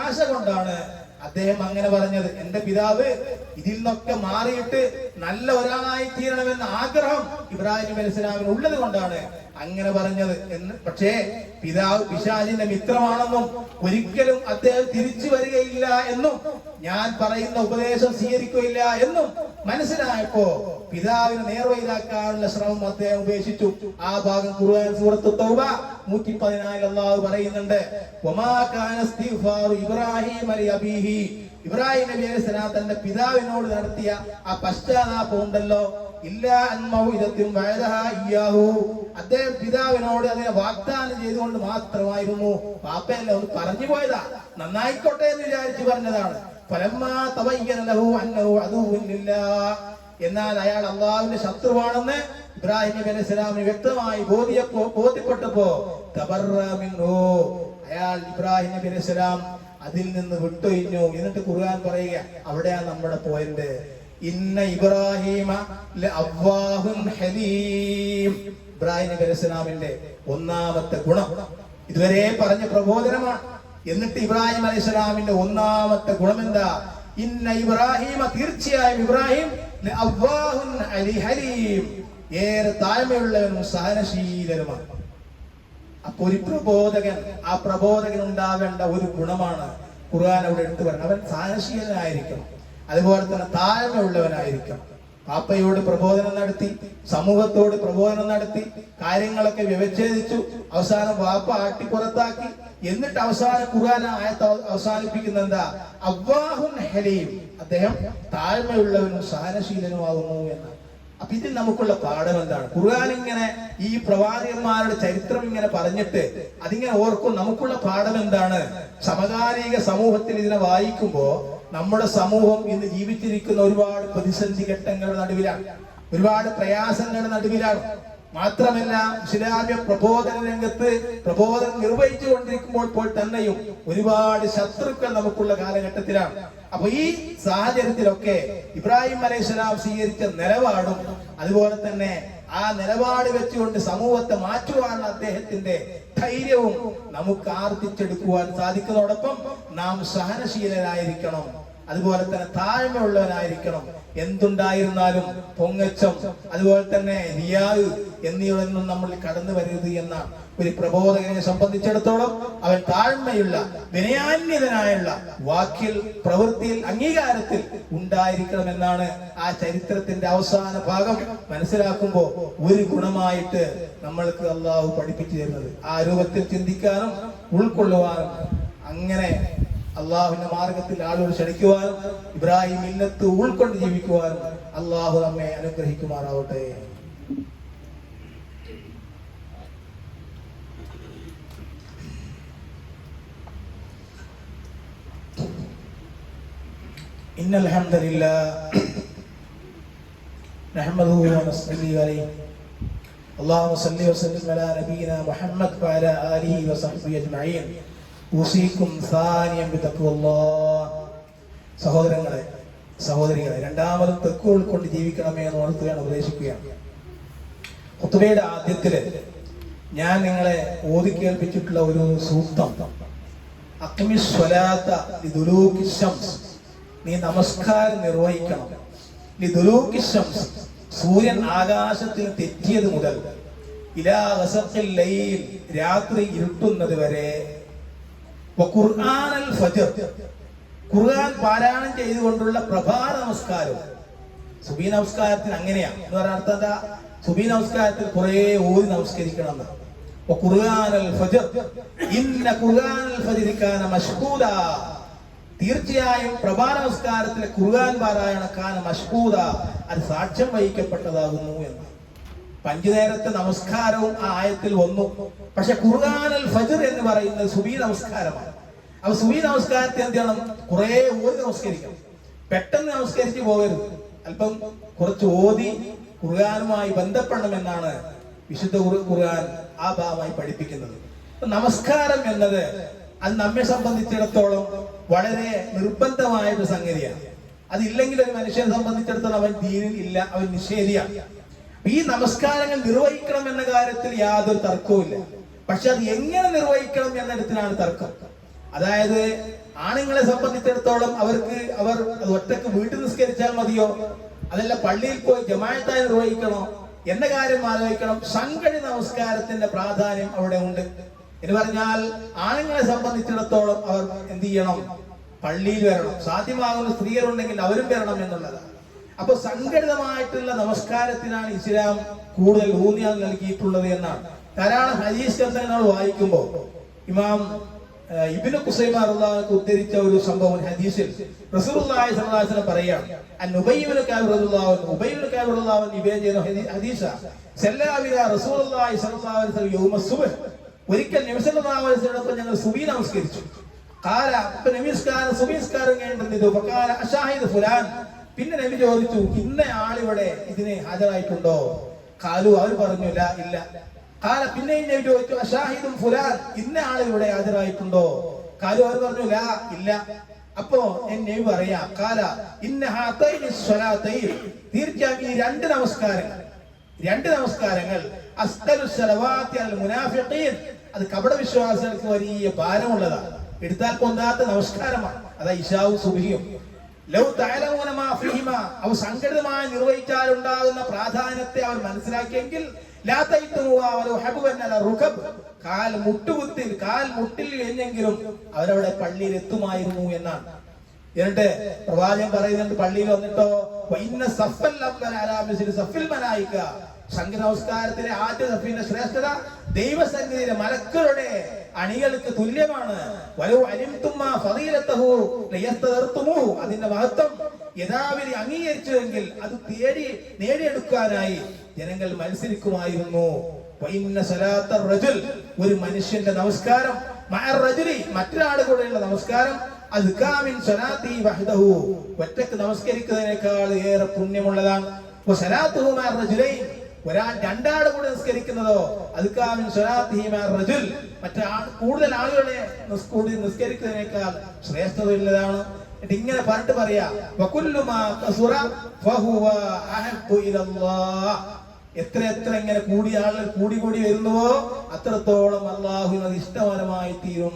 ആശ കൊണ്ടാണ് അദ്ദേഹം അങ്ങനെ പറഞ്ഞത്. എന്റെ പിതാവ് ഇതിൽ നിന്നൊക്കെ മാറിയിട്ട് നല്ല ഒരാളായി തീരണമെന്ന ആഗ്രഹം ഇബ്രാഹിം നബി അലൈഹി സ്വലാമിന് ഉള്ളത് കൊണ്ടാണ് അങ്ങനെ പറഞ്ഞത് എന്ന്. പക്ഷേ പിതാവ് പിശാചിന്റെ മിത്രമാണെന്നും ഒരിക്കലും അദ്ദേഹം തിരിച്ചു വരികയില്ല എന്നും ഞാൻ പറയുന്ന ഉപദേശം സ്വീകരിക്കുകയില്ല എന്നും മനസ്സിലായപ്പോ പിതാവിനെ നേർവഴിയിലാക്കാനുള്ള ശ്രമം അദ്ദേഹം ഉപേക്ഷിച്ചു. ആ ഭാഗം ഖുർആൻ സൂറത്ത് തൗബ 114 അല്ലാഹു പറയുന്നുണ്ട്, വമാ കാന ഇസ്തിഗ്ഫാറു ഇബ്രാഹിം ലി അബീഹി, ഇബ്രാഹിം നബി അലൈഹി സ്വലാം തന്റെ പിതാവിനോട് നടത്തിയ ആ പശ്ചാത്താപം ഉണ്ടല്ലോ, ഇല്ലാ അൻ മൗഇദത്തുൻ വഅദഹാ ഇയ്യാഹു, അദ്ദേഹം പിതാവിനോട് അതിനെ വാഗ്ദാനം ചെയ്തുകൊണ്ട് മാത്രമായിരുന്നു. പാപ്പയല്ല, ഒന്ന് പറഞ്ഞു പോയതാ, നന്നായിക്കോട്ടെ എന്ന് വിചാരിച്ചു പറഞ്ഞതാണ്. ഫലമ്മാ തബയ്യന ലഹു അന്നഹു അദുവ്വുൻ ലില്ലാഹ്, എന്നാൽ അയാൾ അല്ലാഹുവിന്റെ ശത്രുവാണെന്ന് ഇബ്രാഹിം നബി അലൈഹി സ്വലാമിന് വ്യക്തമായി ബോധ്യപ്പെട്ടപ്പോ അയാൾ ഇബ്രാഹിം നബി അലൈഹി സ്വലാം അതിൽ നിന്ന് വിട്ടൊഴിഞ്ഞു. എന്നിട്ട് ഖുർആൻ പറയുക, അവിടെയാണ് നമ്മുടെ പോയിന്റ്. ഇന്ന ഇബ്രാഹിമ ലഅവ്വാഹുൻ ഹലീം. ഇബ്രാഹിം നബി അലൈഹി സ്വലാമിന്റെ ഒന്നാമത്തെ ഗുണം ഇതുവരെ പറഞ്ഞ പ്രബോധനമാണ്. എന്നിട്ട് ഇബ്രാഹിം അലൈഹി സ്വലാമിന്റെ ഒന്നാമത്തെ ഗുണം എന്താ? ഇന്ന ഇബ്രാഹിമ, തീർച്ചയായും ഇബ്രാഹിം ലഅവ്വാഹുൻ ഹലീം, ഏറെ താഴ്മയുള്ളവനും സഹനശീലനുമാണ്. അപ്പൊ ഒരു പ്രബോധകൻ, ആ പ്രബോധകൻ ഉണ്ടാവേണ്ട ഒരു ഗുണമാണ് ഖുർആൻ അവിടെ എടുത്തു പറയുന്നത്. അവൻ സഹനശീലനായിരിക്കണം, അതുപോലെ തന്നെ താഴ്മയുള്ളവനായിരിക്കണം. പാപ്പയോട് പ്രബോധനം നടത്തി, സമൂഹത്തോട് പ്രബോധനം നടത്തി, കാര്യങ്ങളൊക്കെ വ്യവച്ഛേദിച്ചു. അവസാനം വാപ്പ ആട്ടിപ്പുറത്താക്കി. എന്നിട്ട് അവസാനം ഖുർആൻ ആയത്ത് അവസാനിപ്പിക്കുന്ന എന്താ? അവ്വാഹുൻ ഹലീം, അദ്ദേഹം താഴ്മയുള്ളവനും സഹനശീലനുമാകുന്നു എന്നാണ്. അപ്പൊ ഇതിൽ നമുക്കുള്ള പാഠം എന്താണ്? ഖുർആൻ ഇങ്ങനെ ഈ പ്രവാചകന്മാരുടെ ചരിത്രം ഇങ്ങനെ പറഞ്ഞിട്ട് അതിങ്ങനെ ഓർക്കും. നമുക്കുള്ള പാഠം എന്താണ്? സമകാലിക സമൂഹത്തിൽ ഇതിനെ വായിക്കുമ്പോ നമ്മുടെ സമൂഹം ഇന്ന് ജീവിച്ചിരിക്കുന്ന ഒരുപാട് പ്രതിസന്ധി ഘട്ടങ്ങളുടെ നടുവിലാണ്, ഒരുപാട് പ്രയാസങ്ങളുടെ നടുവിലാണ്. മാത്രമല്ല, ഇസ്ലാമിക പ്രബോധന രംഗത്ത് പ്രബോധനം നിർവഹിച്ചു കൊണ്ടിരിക്കുമ്പോൾ തന്നെയും ഒരുപാട് ശത്രുക്കൾ നമുക്കുള്ള കാലഘട്ടത്തിലാണ്. അപ്പൊ ഈ സാഹചര്യത്തിലൊക്കെ ഇബ്രാഹിം അലൈഹിസ്സലാം സ്വീകരിച്ച നിലപാടും അതുപോലെ തന്നെ ആ നിലപാട് വെച്ചുകൊണ്ട് സമൂഹത്തെ മാറ്റുവാനുള്ള അദ്ദേഹത്തിന്റെ ധൈര്യവും നമുക്ക് ആർജിച്ചെടുക്കുവാൻ സാധിക്കുന്നതോടൊപ്പം നാം സഹനശീലനായിരിക്കണം, അതുപോലെ തന്നെ താഴ്മയുള്ളവനായിരിക്കണം. എന്തുണ്ടായിരുന്നാലും പൊങ്ങച്ചം, അതുപോലെ തന്നെ റിയാവ് എന്നിവയൊന്നും നമ്മൾ കടന്നു വരരുത് എന്ന ഒരു പ്രബോധകനെ സംബന്ധിച്ചിടത്തോളം അവൻ താഴ്മയുള്ള, വിനയാന്യതനായുള്ള വാക്കിൽ, പ്രവൃത്തിയിൽ, അംഗീകാരത്തിൽ ഉണ്ടായിരിക്കണമെന്നാണ് ആ ചരിത്രത്തിന്റെ അവസാന ഭാഗം മനസ്സിലാക്കുമ്പോൾ ഒരു ഗുണമായിട്ട് നമ്മൾക്ക് അള്ളാഹു പഠിപ്പിച്ചു തരുന്നത്. ആ രൂപത്തിൽ ചിന്തിക്കാനും ഉൾക്കൊള്ളുവാനും അങ്ങനെ അള്ളാഹുവിന്റെ മാർഗത്തിൽ ആളുകൾ ക്ഷണിക്കുവാനും ഇബ്രാഹിം മില്ലത്ത് ഉൾക്കൊണ്ട് ജീവിക്കുവാനും അള്ളാഹു നമ്മെ അനുഗ്രഹിക്കുമാറാവട്ടെ. ഇന്നൽ ഹംദലില്ലാഹ് നഹ്മദുഹു വനസ്തഈനു അലൈഹി അല്ലാഹുമ്മ സല്ലി വസല്ലിം അലാ നബിയിനാ മുഹമ്മദ് വഅലാ ആലിഹി വസഹ്ബിഹി അജ്മഈൻ. സഹോദരങ്ങളെ, സഹോദരികളെ, രണ്ടാമതും തെക്കുകൾ കൊണ്ട് ജീവിക്കണമേ എന്ന് ഓർത്തുകയാണ്, ഉപദേശിക്കുകയാണ്. ഖുതുബയുടെ ആദ്യത്തില് ഞാൻ നിങ്ങളെ ഓതി കേൾപ്പിച്ചിട്ടുള്ള ഒരു സൂക്തം, അഖ്മിസ് സ്വലാത്ത ലിദുലൂകി ശംസ്, നീ നമസ്കാരം നിർവഹിക്കണം. ലിദുലൂകി ശംസ്, സൂര്യൻ ആകാശത്തിൽ തെറ്റിയത് മുതൽ ഇലാ ഗസഖിൽ ലൈൽ, രാത്രി ഇരുട്ടുന്നത് വരെ. ഖുർആനൽ ഫജ്ർ, ഖുർആൻ പാരായണം ചെയ്തുകൊണ്ടുള്ള പ്രഭാത നമസ്കാരം. സുബഹി നമസ്കാരത്തിന് അങ്ങനെയാണ് എന്ന് പറഞ്ഞ അർത്ഥം എന്താ? സുബഹി നമസ്കാരത്തിൽ കുറെ ഓതി നമസ്കരിക്കണം എന്ന്. ഖുർആനൽ ഫജ്ർ, ഇന്ന ഖുർആനൽ ഫജ്രി കാന മശ്ഹൂദാ, തീർച്ചയായും പ്രഭാത നമസ്കാരത്തിലെ ഖുർആൻ പാരായണ കാന മശ്ഹൂദാ, അത് സാക്ഷ്യം വഹിക്കപ്പെട്ടതാകുന്നു എന്ന്. 5 നേരത്തെ നമസ്കാരവും ആ ആയത്തിൽ വന്നു. പക്ഷെ ഖുർആനുൽ ഫജ്ർ എന്ന് പറയുന്നത് സുബഹി നമസ്കാരമാണ്. അപ്പൊ സുബഹി നമസ്കാരത്തെ എന്ത് ചെയ്യണം? കുറെ ഓതി നമസ്കരിക്കണം. പെട്ടെന്ന് നമസ്കരിച്ച് പോകരുത്. അല്പം കുറച്ച് ഓതി ഖുർആനുമായി ബന്ധപ്പെടണമെന്നാണ് വിശുദ്ധ ഖുർആൻ ആ ഭാഗമായി പഠിപ്പിക്കുന്നത്. നമസ്കാരം എന്നത് അത് നമ്മെ സംബന്ധിച്ചിടത്തോളം വളരെ നിർബന്ധമായ ഒരു സംഗതിയാണ്. അതില്ലെങ്കിൽ ഒരു മനുഷ്യനെ സംബന്ധിച്ചിടത്തോളം അവൻ ദീനിൽ ഇല്ല, അവൻ നിഷേധിയാണ്. ഈ നമസ്കാരങ്ങൾ നിർവഹിക്കണം എന്ന കാര്യത്തിൽ യാതൊരു തർക്കവുമില്ല. പക്ഷെ അത് എങ്ങനെ നിർവഹിക്കണം എന്നിടത്തിലാണ് തർക്കം. അതായത് ആണുങ്ങളെ സംബന്ധിച്ചിടത്തോളം അവർ അത് ഒറ്റക്ക് വീട്ടിൽ നിസ്കരിച്ചാൽ മതിയോ, അതല്ല പള്ളിയിൽ പോയി ജമാഅത്തായി നിർവഹിക്കണോ എന്ന കാര്യം ആലോചിക്കണം. സംഘടി നമസ്കാരത്തിന്റെ പ്രാധാന്യം അവിടെ ഉണ്ട് എന്ന് പറഞ്ഞാൽ ആണുങ്ങളെ സംബന്ധിച്ചിടത്തോളം അവർ എന്ത് ചെയ്യണം? പള്ളിയിൽ വരണം. സാധ്യമാകുന്ന സ്ത്രീകളുണ്ടെങ്കിൽ അവരും വരണം എന്നുള്ളതാണ്. അപ്പൊ സംഘടിതമായിട്ടുള്ള നമസ്കാരത്തിനാണ് ഇസ്ലാം കൂടുതൽ ഊന്നിയാൽ നൽകിയിട്ടുള്ളത് എന്നാണ്. ധാരാളം ഹദീസ് ഗ്രന്ഥങ്ങൾ വായിക്കുമ്പോൾ ഇമാം ഇബ്നു ഖുസൈമ റളിയല്ലാഹു ഉദ്ധരിച്ച ഒരു സംഭവം ഹദീസിൽ റസൂലുള്ളാഹി സ്വല്ലല്ലാഹു അലൈഹി വസല്ലം പറയാണ്, ഉബയ്യ് ഇബ്നു കഅബ് റളിയല്ലാഹു നിവേദനം ചെയ്യുന്ന ഹദീസ, സല്ലല്ലാഹു റസൂലുള്ളാഹി സ്വല്ലല്ലാഹു അലൈഹി വസല്ലം യൗമ സുബ്ഹ്, ഒരിക്കൽ നബി സല്ലല്ലാഹു അലൈഹി വസല്ലം ഞങ്ങൾ സുബഹി നമസ്കരിച്ചു. ഖാല, നമസ്കാരം സുബഹി നമസ്കാരം കഴിഞ്ഞിട്ട് ഫഖാല അശാഹിദ് ഫുലാൻ, പിന്നെ നബി ചോദിച്ചു, ഇന്ന ആളിവിടെ ഇതിന് ഹാജരായിട്ടുണ്ടോ? കാലു അവർ പറഞ്ഞു ലാ ഇല്ല. കാല പിന്നെയും നബി ചോദിച്ചു അഷാഹിദും ഫുലാൻ, ഇന്ന ആൾ ഇവിടെ ഹാജരായിട്ടുണ്ടോ? കാലു അവർ പറഞ്ഞു ലാ ഇല്ല. അപ്പോ നബി പറയാ കാല ഇന്ന ഹാതൈനി സ്വലാത്തൈൻ, തീർച്ചയായും ഈ രണ്ട് നമസ്കാരങ്ങൾ അസ്തലു സ്വലവാത്തി അൽ മുനാഫിഖീൻ, അത് കപട വിശ്വാസികൾക്ക് വലിയ ഭാരമുള്ളതാണ്, എടുത്താൽ കൊണ്ടാത്ത നമസ്കാരമാണ്. അതാ ഇശാവും സുബ്ഹിയും. ലൗ തഅലമൂന മാ ഫീഹിമാ, അവർ സംഘടിതമായി നിർവഹിച്ചാൽ ഉണ്ടാകുന്ന പ്രാധാന്യത്തെ അവർ മനസ്സിലാക്കിയെങ്കിൽ ലാ തൈതുവാ വലൗ ഹബ്ബൻ അല റുകബ്, കാൽ മുട്ടിൽ എന്നെങ്കിലും അവരവിടെ പള്ളിയിൽ എത്തുമായിരുന്നു എന്നാണ്. എന്നിട്ട് പ്രവാചകൻ പറയുന്നുണ്ട്, പള്ളിയിൽ വന്നിട്ടോ വഇന്ന സഫൽ അവ്വല അലാ മിസ്ലി സഫിൽ മലായിക, സംഘ നമസ്കാരത്തിലെ ആദ്യ സഫിന്റെ ശ്രേഷ്ഠത ദൈവസന്നിധിയിലെ മലക്കുകളുടെ അണികൾക്ക് തുല്യമാണ്. വലൗ അലിംതും മാ ഫളീലതഹു ലയസ്തദർതുമു, അതിന്റെ മഹത്വം യഥാവിധി അംഗീകരിച്ചുവെങ്കിൽ അത് നേടിയെടുക്കാനായി ജനങ്ങൾ മത്സരിക്കുമായിരുന്നു. വഇന്ന സലാത്തർ റജുൽ, ഒരു മനുഷ്യന്റെ നമസ്കാരം മഅർ റജുലി, മറ്റൊരാളുടെ കൂടെയുള്ള നമസ്കാരം അസ്കാമിൻ സലാത്തി വഹ്ദഹു, ഒറ്റക്ക് നമസ്കരിക്കുന്നതിനേക്കാൾ ഏറെ പുണ്യമുള്ളതാണ്. വസലാത്തുഹു മഅർ റജുലൈൻ, ഒരാൾ രണ്ടാളുടെ കൂടെ നിസ്കരിക്കുന്നതോ അസ്കാമിൻ സലാത്തിഹി മഅർ റജുൽ, കൂടുതൽ ആളുകളെ നിസ്കരിക്കുന്നതിനേക്കാൾ ശ്രേഷ്ഠതയുള്ളതാണ്. ഇങ്ങനെ പറഞ്ഞിട്ട് പറയാ വകുല്ലു മാ ഖസുറ ഫഹുവ അഹബ്ബു ഇലല്ലാഹ്, എത്ര ഇങ്ങനെ ആളുകൾ കൂടി വരുന്നുവോ അത്രത്തോളം അല്ലാഹുവിന് അത് ഇഷ്ടകരമായി തീരും.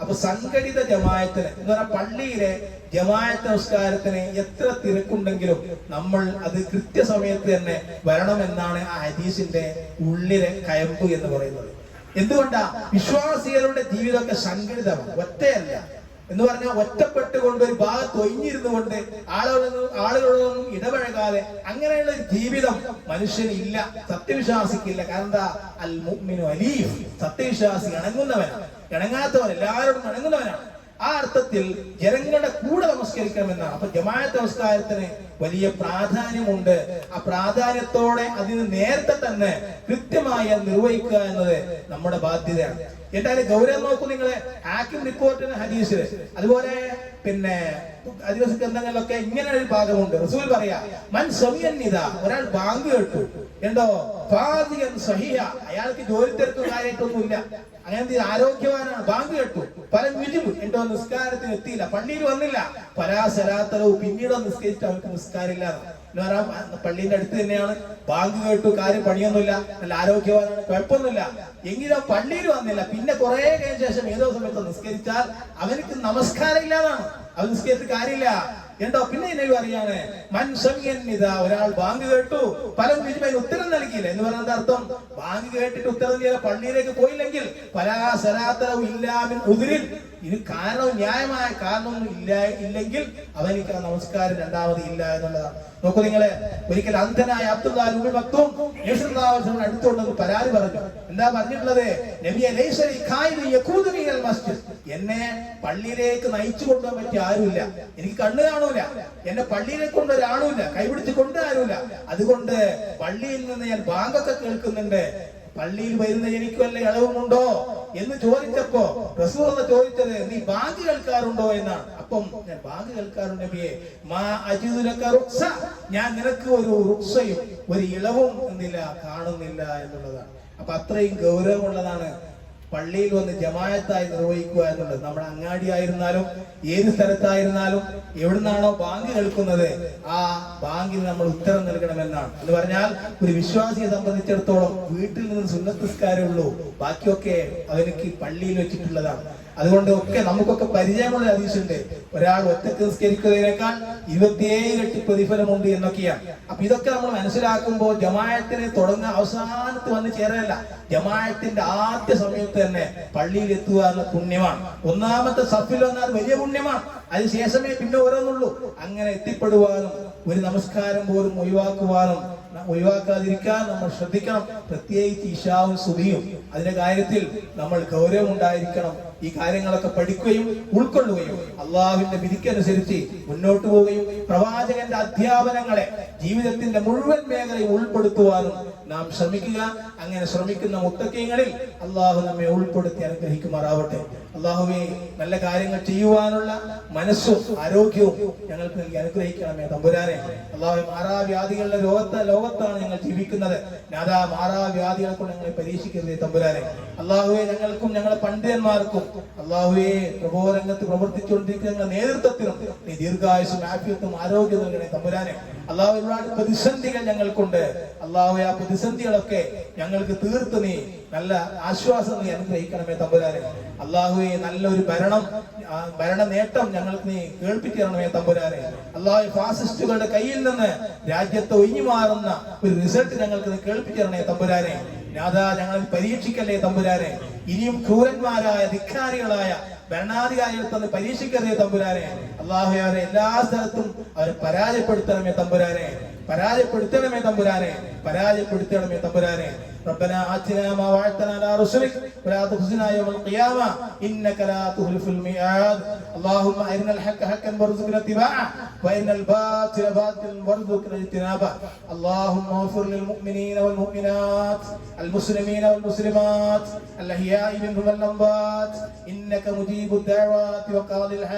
അപ്പൊ സംഘടിത ജമാഅത്തിന് എന്ന് പറഞ്ഞാൽ പള്ളിയിലെ ജമാഅത്ത് നമസ്കാരത്തിന് എത്ര തിരക്കുണ്ടെങ്കിലും നമ്മൾ അത് കൃത്യസമയത്ത് തന്നെ വരണമെന്നാണ് ആ ഹദീസിന്റെ ഉള്ളിലെ കയമ്പ് എന്ന് പറയുന്നത്. എന്തുകൊണ്ടാ? വിശ്വാസികളുടെ ജീവിതമൊക്കെ സംഘടിതമാണ്, ഒറ്റയല്ല. എന്ന് പറഞ്ഞാൽ ഒറ്റപ്പെട്ടുകൊണ്ട് ഒരു ഭാഗത്ത് ഒഴിഞ്ഞിരുന്നു കൊണ്ട് ആളുകളൊന്നും ഇടപഴകാതെ അങ്ങനെയുള്ള ഒരു ജീവിതം മനുഷ്യന് ഇല്ല, സത്യവിശ്വാസിക്കില്ല. കാരണം എന്താ? അൽ മുഅ്മിനു അലീഫ്, സത്യവിശ്വാസി ഇണങ്ങുന്നവനാണ്, ഇണങ്ങാത്തവൻ എല്ലാവരോടും ഇണങ്ങുന്നവനാണ്. ആ അർത്ഥത്തിൽ ജനങ്ങളുടെ കൂടെ നമസ്കരിക്കണമെന്നാണ്. അപ്പൊ ജമാഅത്ത് നമസ്കാരത്തിന് വലിയ പ്രാധാന്യമുണ്ട്. ആ പ്രാധാന്യത്തോടെ അതിന് നേരത്തെ തന്നെ കൃത്യമായി നിർവഹിക്കുക എന്നത് നമ്മുടെ ബാധ്യതയാണ്. എന്തായാലും ഗൗരവം നോക്കൂ നിങ്ങളെ, ഹാക്കിം റിപ്പോർട്ടിന് ഹദീസിൽ, അതുപോലെ പിന്നെ ആദിവാസി ഗ്രന്ഥങ്ങളിലൊക്കെ ഇങ്ങനെ ഒരു ഭാഗമുണ്ട്. റസൂൽ പറയാ മൻ സമിയന്നിദ, ഒരാൾ ബാങ്ക് കേട്ടു എന്തോ ഫാദിയൻ സഹിഹ, അയാൾക്ക് ജോലി തിരക്കും കാര്യമായിട്ടൊന്നുമില്ല, അങ്ങനെ ആരോഗ്യവാനാണ്, ബാങ്ക് കേട്ടു പല വിജിബ് എന്തോ നിസ്കാരത്തിന് എത്തിയില്ല, പള്ളിയിൽ വന്നില്ല, പരാസരാത്തരവും പിന്നീട് നിസ്കരിച്ചിട്ട് അവർക്ക് നിസ്കാരമില്ല. പള്ളിന്റെ അടുത്ത് തന്നെയാണ്, ബാങ്ക് കേട്ടു, കാര്യം പണിയൊന്നുമില്ല, നല്ല ആരോഗ്യവാനാണ്, കുഴപ്പമൊന്നുമില്ല, എങ്കിലും പള്ളിയിൽ വന്നില്ല. പിന്നെ കുറെ കഴിഞ്ഞ ശേഷം ഏതോ സമയത്ത് നിസ്കരിച്ചാൽ അവർക്ക് നമസ്കാരം ഇല്ലാതാണ്, അവൻ നിസ്കരിച്ചിട്ട് കാര്യമില്ല. എന്തോ പിന്നെ എന്നെ പറയാണ് ഒരാൾ ബാങ്ക് കേട്ടു പലരും വിജയമായി ഉത്തരം നൽകിയില്ല എന്ന് പറയുന്നത് അർത്ഥം, ബാങ്ക് കേട്ടിട്ട് ഉത്തരം ചെയ്യാൻ പള്ളിയിലേക്ക് പോയില്ലെങ്കിൽ പലാസരാത്തരവും ഇല്ലാമിൻ ഉദിരിൽ, ഇത് കാരണം ന്യായമായ കാരണമൊന്നും ഇല്ലെങ്കിൽ അവനിക്ക് ആ നമസ്കാരം രണ്ടാമത് ഇല്ല എന്നുള്ളതാണ്. നോക്കൂ നിങ്ങളെ, ഒരിക്കൽ അന്ധനായ അബ്ദുല്ലാഹ് ഇബ്നു മക്തൂം അടുത്തുകൊണ്ടെന്ന് പരാതി പറഞ്ഞു. എന്താ പറഞ്ഞിട്ടുള്ളത്? നബിയെ ലൈസലി ഖായിദു യഖൂദു മിനൽ മസ്ജിദ്, എന്നെ പള്ളിയിലേക്ക് നയിച്ചു കൊണ്ടുപോകാൻ പറ്റിയ ആരുമില്ല, എനിക്ക് കണ്ണ് കാണൂല, എന്നെ പള്ളിയിലേക്ക് കൊണ്ടൊരാളുമില്ല, കൈപിടിച്ച് കൊണ്ടുവരാരുമില്ല, അതുകൊണ്ട് പള്ളിയിൽ നിന്ന് ഞാൻ ബാങ്കൊക്കെ കേൾക്കുന്നുണ്ട്, പള്ളിയിൽ വരുന്ന എനിക്ക് വല്ല ഇളവുമുണ്ടോ എന്ന് ചോദിച്ചപ്പോ റസൂൽ ചോദിച്ചത് നീ ബാങ്ക് കേൾക്കാറുണ്ടോ എന്നാണ്. അപ്പം ഞാൻ ബാങ്ക് കേൾക്കാറുണ്ട് നബിയെ, മാ അജിദു ലക റുഖ്സ, ഞാൻ നിനക്ക് ഒരു റുഖ്സയും ഒരു ഇളവും എന്നില്ല, കാണുന്നില്ല എന്നുള്ളതാണ്. അപ്പൊ അത്രയും ഗൗരവമുള്ളതാണ് പള്ളിയിൽ വന്ന് ജമാഅത്തായി നിർവഹിക്കുക എന്നുള്ളത്. നമ്മുടെ അങ്ങാടി ആയിരുന്നാലും ഏത് സ്ഥലത്തായിരുന്നാലും എവിടുന്നാണോ ബാങ്ക് കേൾക്കുന്നത് ആ ബാങ്കിന് നമ്മൾ ഉത്തരം നൽകണമെന്നാണ്. എന്ന് പറഞ്ഞാൽ ഒരു വിശ്വാസിയെ സംബന്ധിച്ചിടത്തോളം വീട്ടിൽ നിന്ന് സുന്നത്ത് നിസ്കാരമേ ഉള്ളൂ, ബാക്കിയൊക്കെ അവർക്ക് പള്ളിയിൽ വെച്ചിട്ടുള്ളതാണ്. അതുകൊണ്ട് ഒക്കെ നമുക്കൊക്കെ പരിചയമുള്ള ഹദീസുണ്ട്, ഒരാൾ ഒറ്റക്ക് നിസ്കരിക്കുന്നതിനേക്കാൾ 27 ഇരട്ടി പ്രതിഫലമുണ്ട് എന്നൊക്കെയാണ്. അപ്പൊ ഇതൊക്കെ നമ്മൾ മനസ്സിലാക്കുമ്പോൾ ജമാഅത്തിനെ തുടങ്ങുക അവസാനത്ത് വന്ന് ചേരല്ല, ജമാഅത്തിന്റെ ആദ്യ സമയത്ത് തന്നെ പള്ളിയിൽ എത്തുക എന്ന പുണ്യമാണ്. ഒന്നാമത്തെ സഫിൽ വന്നാൽ വലിയ പുണ്യമാണ്, അതിന് ശേഷമേ പിന്നെ ഓരോന്നുള്ളൂ. അങ്ങനെ എത്തിപ്പെടുവാനും ഒരു നമസ്കാരം പോലും ഒഴിവാക്കാതിരിക്കാൻ നമ്മൾ ശ്രദ്ധിക്കണം. പ്രത്യേകിച്ച് ഇശാവും സുബഹിയും അതിന്റെ കാര്യത്തിൽ നമ്മൾ ഗൗരവം ഉണ്ടായിരിക്കണം. ഈ കാര്യങ്ങളൊക്കെ പഠിക്കുകയും ഉൾക്കൊള്ളുകയും അള്ളാഹുവിന്റെ വിധിക്കനുസരിച്ച് മുന്നോട്ട് പോവുകയും പ്രവാചകന്റെ അധ്യാപനങ്ങളെ ജീവിതത്തിന്റെ മുഴുവൻ മേഖലയും ഉൾപ്പെടുത്തുവാനും നാം ശ്രമിക്കുക. അങ്ങനെ ശ്രമിക്കുന്ന മുത്തഖീങ്ങളിൽ അള്ളാഹു നമ്മെ ഉൾപ്പെടുത്തി അനുഗ്രഹിക്കുമാറാവട്ടെ. അള്ളാഹുവേ, നല്ല കാര്യങ്ങൾ ചെയ്യുവാനുള്ള മനസ്സും ആരോഗ്യവും ഞങ്ങൾക്ക് നൽകി അനുഗ്രഹിക്കണമേ തമ്പുരാനെ. അള്ളാഹു, മാറാവ്യാധികളുടെ ലോകത്താണ് ഞങ്ങൾ ജീവിക്കുന്നത്. നാഥാ, മാറാവ്യാധികളെ കൊണ്ട് ഞങ്ങളെ പരീക്ഷിക്കരുതേ തമ്പുരാനെ. അള്ളാഹുവെ, ഞങ്ങൾക്കും ഞങ്ങളുടെ പണ്ഡിതന്മാർക്കും അള്ളാഹുവെ പ്രബോധനരംഗത്ത് പ്രവർത്തിച്ചുകൊണ്ടിരിക്കുന്ന ഞങ്ങളുടെ നേതൃത്വത്തിനും നീ ദീർഘായുസും ആഫിയത്തും ആരോഗ്യം നൽകണേ തമ്പുരാനെ. അള്ളാഹു, ഒരുപാട് പ്രതിസന്ധികൾ ഞങ്ങൾക്കുണ്ട്. അള്ളാഹുവെ, ആ പ്രതിസന്ധികളൊക്കെ ഞങ്ങൾക്ക് തീർത്ത് നീ നല്ല ആശ്വാസം നീ അനുഗ്രഹിക്കണമേ തമ്പുരാനെ. അള്ളാഹുവെ, നല്ലൊരു ഭരണ നേട്ടം ഞങ്ങൾക്ക് നീ കേൾപ്പിക്കണമേ തമ്പുരാനെ. അള്ളാഹു, ഫാസിസ്റ്റുകളുടെ കയ്യിൽ നിന്ന് രാജ്യത്ത് ഒഴിഞ്ഞു മാറുന്ന ഒരു റിസൾട്ട് ഞങ്ങൾക്ക് നീ കേൾപ്പിക്കണേ തമ്പുരാനെ. നാഥാ, ഞങ്ങൾ പരീക്ഷിക്കല്ലേ തമ്പുരാനെ. ഇനിയും ക്രൂരന്മാരായ ധിക്കാരികളായ ഭരണാധികാരികൾ തന്ന് പരീക്ഷിക്കരുതേ തമ്പുരാനെ. അള്ളാഹു, അവരെ എല്ലാ സ്ഥലത്തും അവരെ പരാജയപ്പെടുത്തണമേ തമ്പുരാനെ. പരാജയപ്പെടുത്തണമേ തമ്പുരാനെ. ربنا آتنا ما وعدتنا على رسلك ولا تخزنا يوم القيامة إنك لا تخلف الميعاد. اللهم أرنا الحق حقا وارزقنا اتباعه وأرنا الباطل باطلا وارزقنا اجتنابه. اللهم اغفر للمؤمنين والمؤمنات المسلمين والمسلمات الأحياء منهم والأموات إنك مجيب الدعوات وقاضي الحاجات.